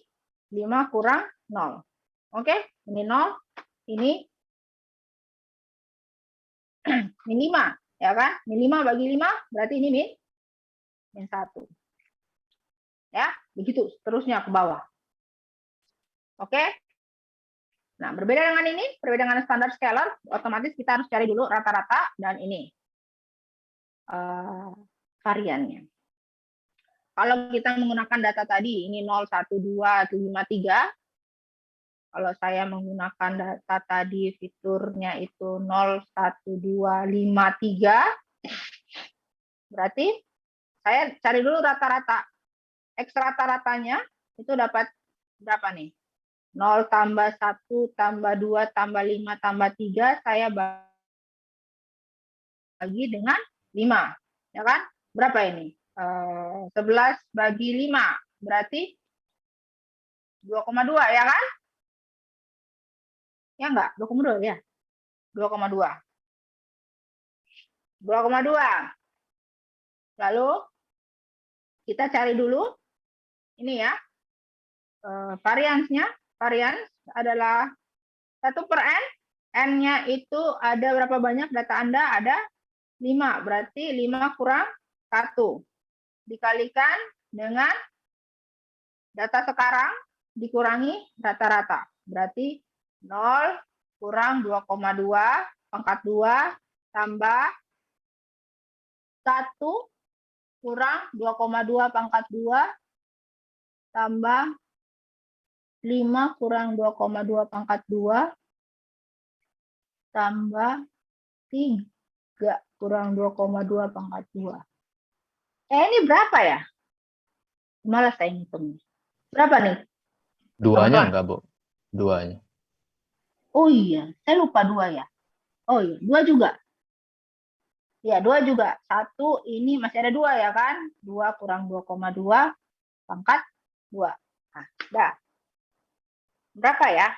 5 kurang 0. Oke, ini 0, ini min 5, ya kan? Min 5 bagi 5 berarti ini min 1. Ya, begitu seterusnya ke bawah. Oke. Nah, berbeda dengan standar scalar, otomatis kita harus cari dulu rata-rata dan ini variannya. Kalau kita menggunakan data tadi, ini 0, 1, 2, 5, 3. Kalau saya menggunakan data tadi, fiturnya itu 0, 1, 2, 5, 3. Berarti saya cari dulu rata-rata. X rata-ratanya itu dapat berapa nih? 0 tambah 1 tambah 2 tambah 5 tambah 3, saya bagi dengan 5. Ya kan? Berapa ini? 11 bagi 5. Berarti 2,2, ya kan? Ya enggak? 2,2 ya? 2,2. 2,2. Lalu kita cari dulu ini ya. Variansnya. Varians adalah 1 per n. N-nya itu ada berapa banyak data Anda? Ada 5. Berarti 5 kurang 1. Dikalikan dengan data sekarang dikurangi rata-rata. Berarti 0 kurang 2,2 pangkat 2 tambah 1 kurang 2,2 pangkat 2 tambah 5 kurang 2,2 pangkat 2 tambah 3 kurang 2,2 pangkat 2. Ini berapa ya? Malas saya ngitung. Berapa nih? Duanya enggak, Bu? Duanya. Oh iya, saya lupa 2 ya. Oh iya, 2 juga. Ya, 2 juga. 1 ini masih ada 2 ya kan? 2 kurang 2,2 pangkat 2. Nah, dah. Berapa ya?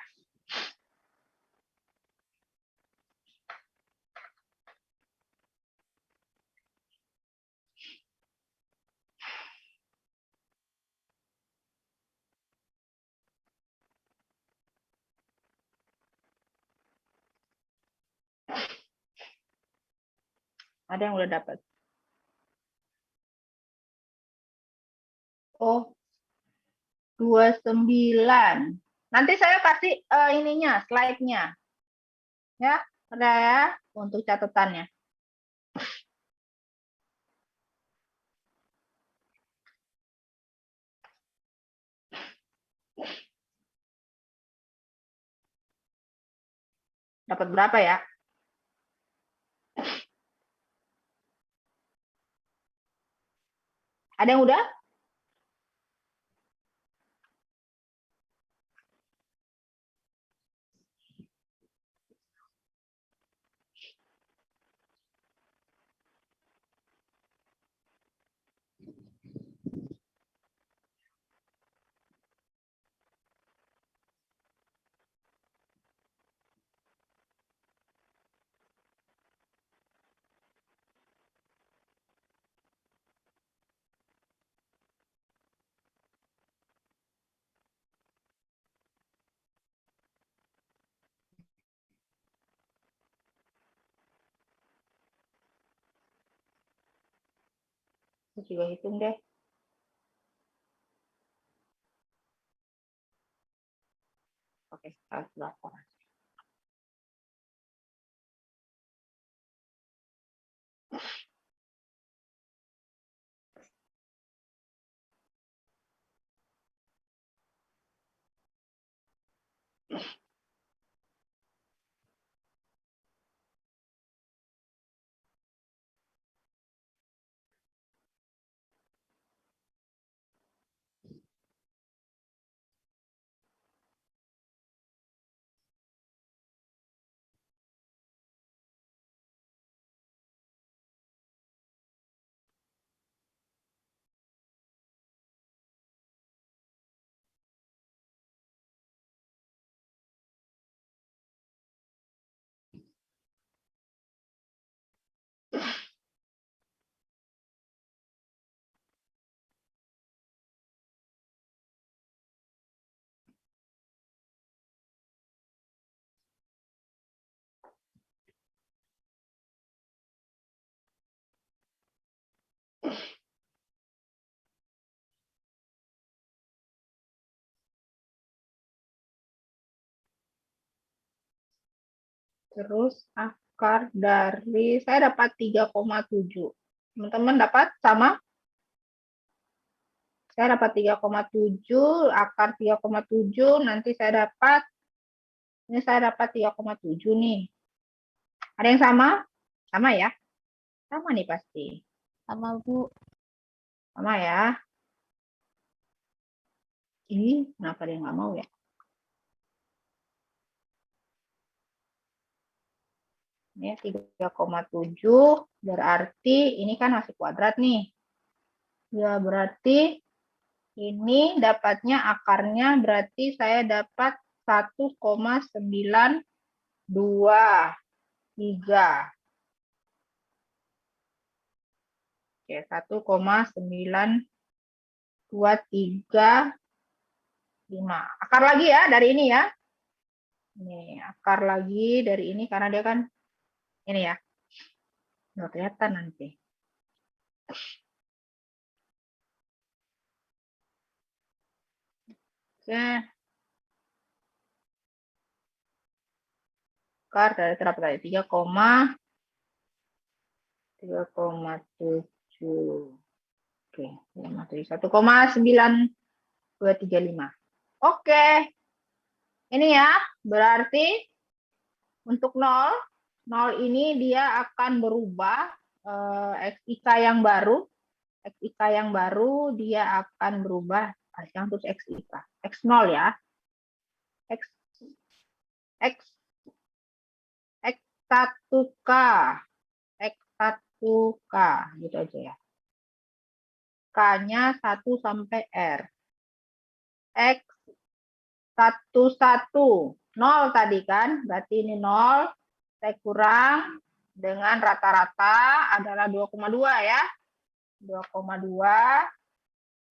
Ada yang udah dapat? Oh, 29. Nanti saya kasih ininya, slide-nya. Ya, ada ya untuk catatannya. Dapat berapa ya? Ada yang udah? Aku juga hitung deh. Oke, 108. Terus akar dari, saya dapat 3,7. Teman-teman dapat sama? Saya dapat 3,7, akar 3,7, nanti saya dapat, ini saya dapat 3,7 nih. Ada yang sama? Sama ya? Sama nih pasti. Sama, Bu. Sama ya. Ini kenapa dia nggak mau ya? Ini 3,7, berarti ini kan masih kuadrat nih. Ya, berarti ini dapatnya akarnya, berarti saya dapat 1,923. Oke, 1,9235. Akar lagi ya dari ini ya. Nih, akar lagi dari ini karena dia kan ini ya. Nggak kelihatan nanti. Oke. Akar dari berapa tadi? 3,7. Oke, 1,9235. Oke. Ini ya, berarti untuk 0 ini dia akan berubah XIK yang baru. XIK yang baru dia akan berubah, yang terus XIK. X0 ya. X1K. X1K. Gitu aja ya. K-nya 1 sampai R. X11. 0 tadi kan. Berarti ini 0. Saya kurang dengan rata-rata adalah 2,2 ya. 2,2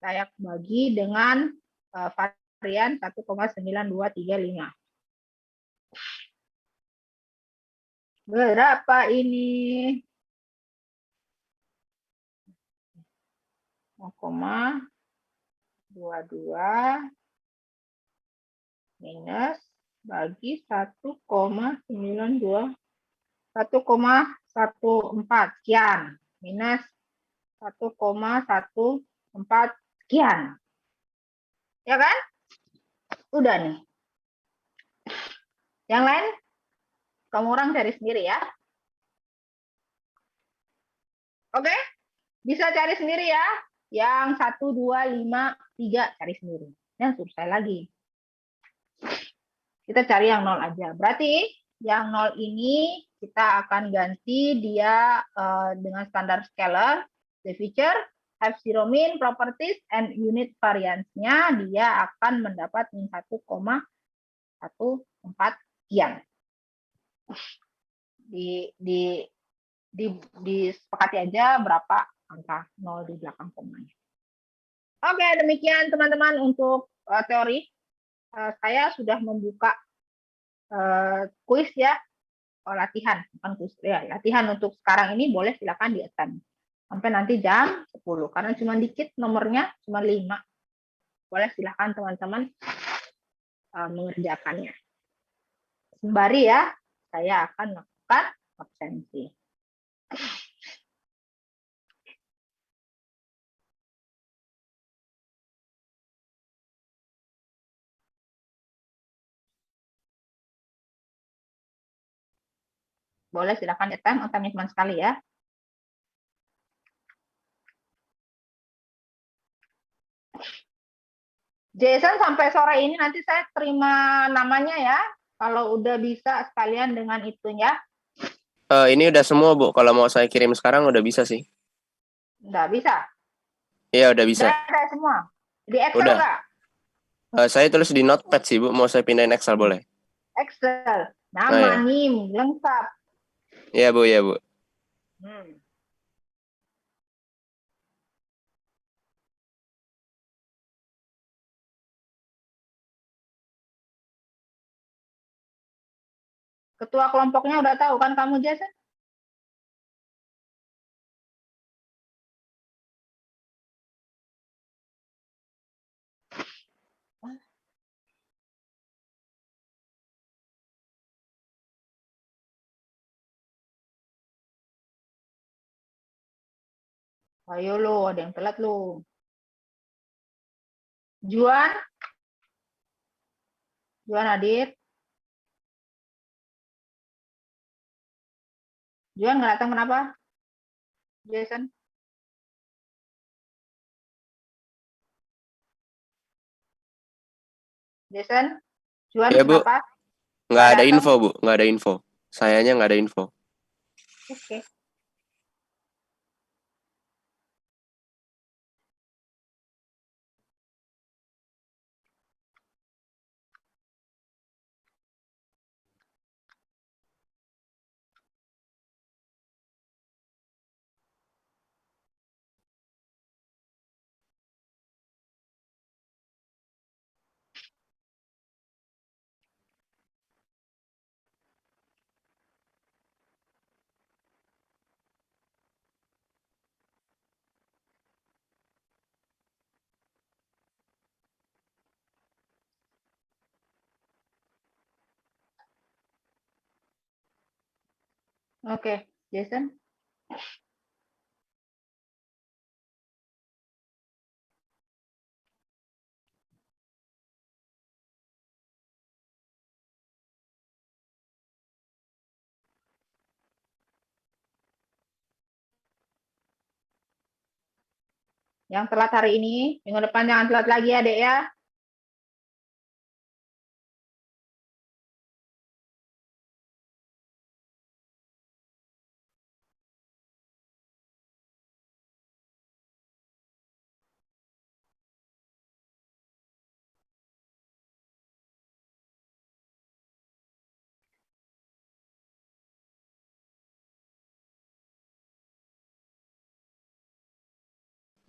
saya bagi dengan varian 1,9235. Berapa ini? 0,22 minus bagi 1,14 sekian minus 1,14 sekian. Ya kan? Udah nih. Yang lain kamu orang cari sendiri ya. Oke? Bisa cari sendiri ya. Yang 1, 2, 5, 3 cari sendiri. Yang suruh saya lagi. Kita cari yang 0 aja. Berarti yang 0 ini kita akan ganti dia dengan standar scalar. The feature have zero mean, properties, and unit variance-nya dia akan mendapat 1,14 sekian. Disepakati aja berapa angka 0 di belakang komanya. Oke, demikian teman-teman untuk teori. Saya sudah membuka kuis ya, latihan, bukan kuis ya, latihan untuk sekarang ini boleh silakan di-attend. sampai nanti jam 10. Karena cuma dikit nomornya, cuma 5. Boleh silahkan teman-teman mengerjakannya. Sembari ya, saya akan melakukan absensi. Boleh silakan time cuma sekali ya. Jason sampai sore ini nanti saya terima namanya ya. Kalau udah bisa sekalian dengan itunya. Ini udah semua, Bu. Kalau mau saya kirim sekarang udah bisa sih. Nggak bisa. Iya, udah bisa. Udah ada semua. Di Excel Udah. nggak? Saya tulis di Notepad sih, Bu. Mau saya pindahin Excel boleh? Excel. Oh, Nama, ya. NIM, lengkap. Iya, Bu, ya, Bu. Ketua kelompoknya udah tahu kan kamu, Jason? Ayo lo, ada yang telat lo. Juan? Juan Adit? Juan nggak datang kenapa? Jason? Jason? Juan Ya, Bu. kenapa? Nggak ada datang? info, Bu. Nggak ada info. Sayanya nggak ada info. Oke. Oke, Jason. Yang telat hari ini, minggu depan jangan telat lagi ya, Dek ya.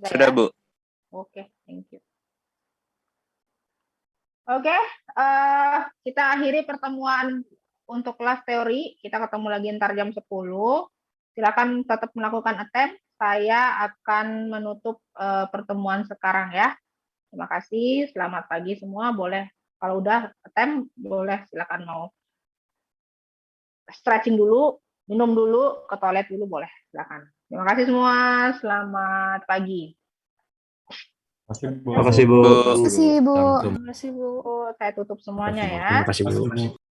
Sudah, Ya? Bu. Oke, thank you. Oke, kita akhiri pertemuan untuk kelas teori. Kita ketemu lagi ntar jam 10. Silakan tetap melakukan attempt. Saya akan menutup pertemuan sekarang ya. Terima kasih. Selamat pagi semua. Boleh kalau udah attempt, boleh silakan mau stretching dulu, minum dulu, ke toilet dulu boleh. Silakan. Terima kasih semua. Selamat pagi. Terima kasih, Bu. Terima kasih, Bu. Assalamualaikum. Terima kasih, Bu. Saya tutup semuanya ya. Terima kasih, Bu.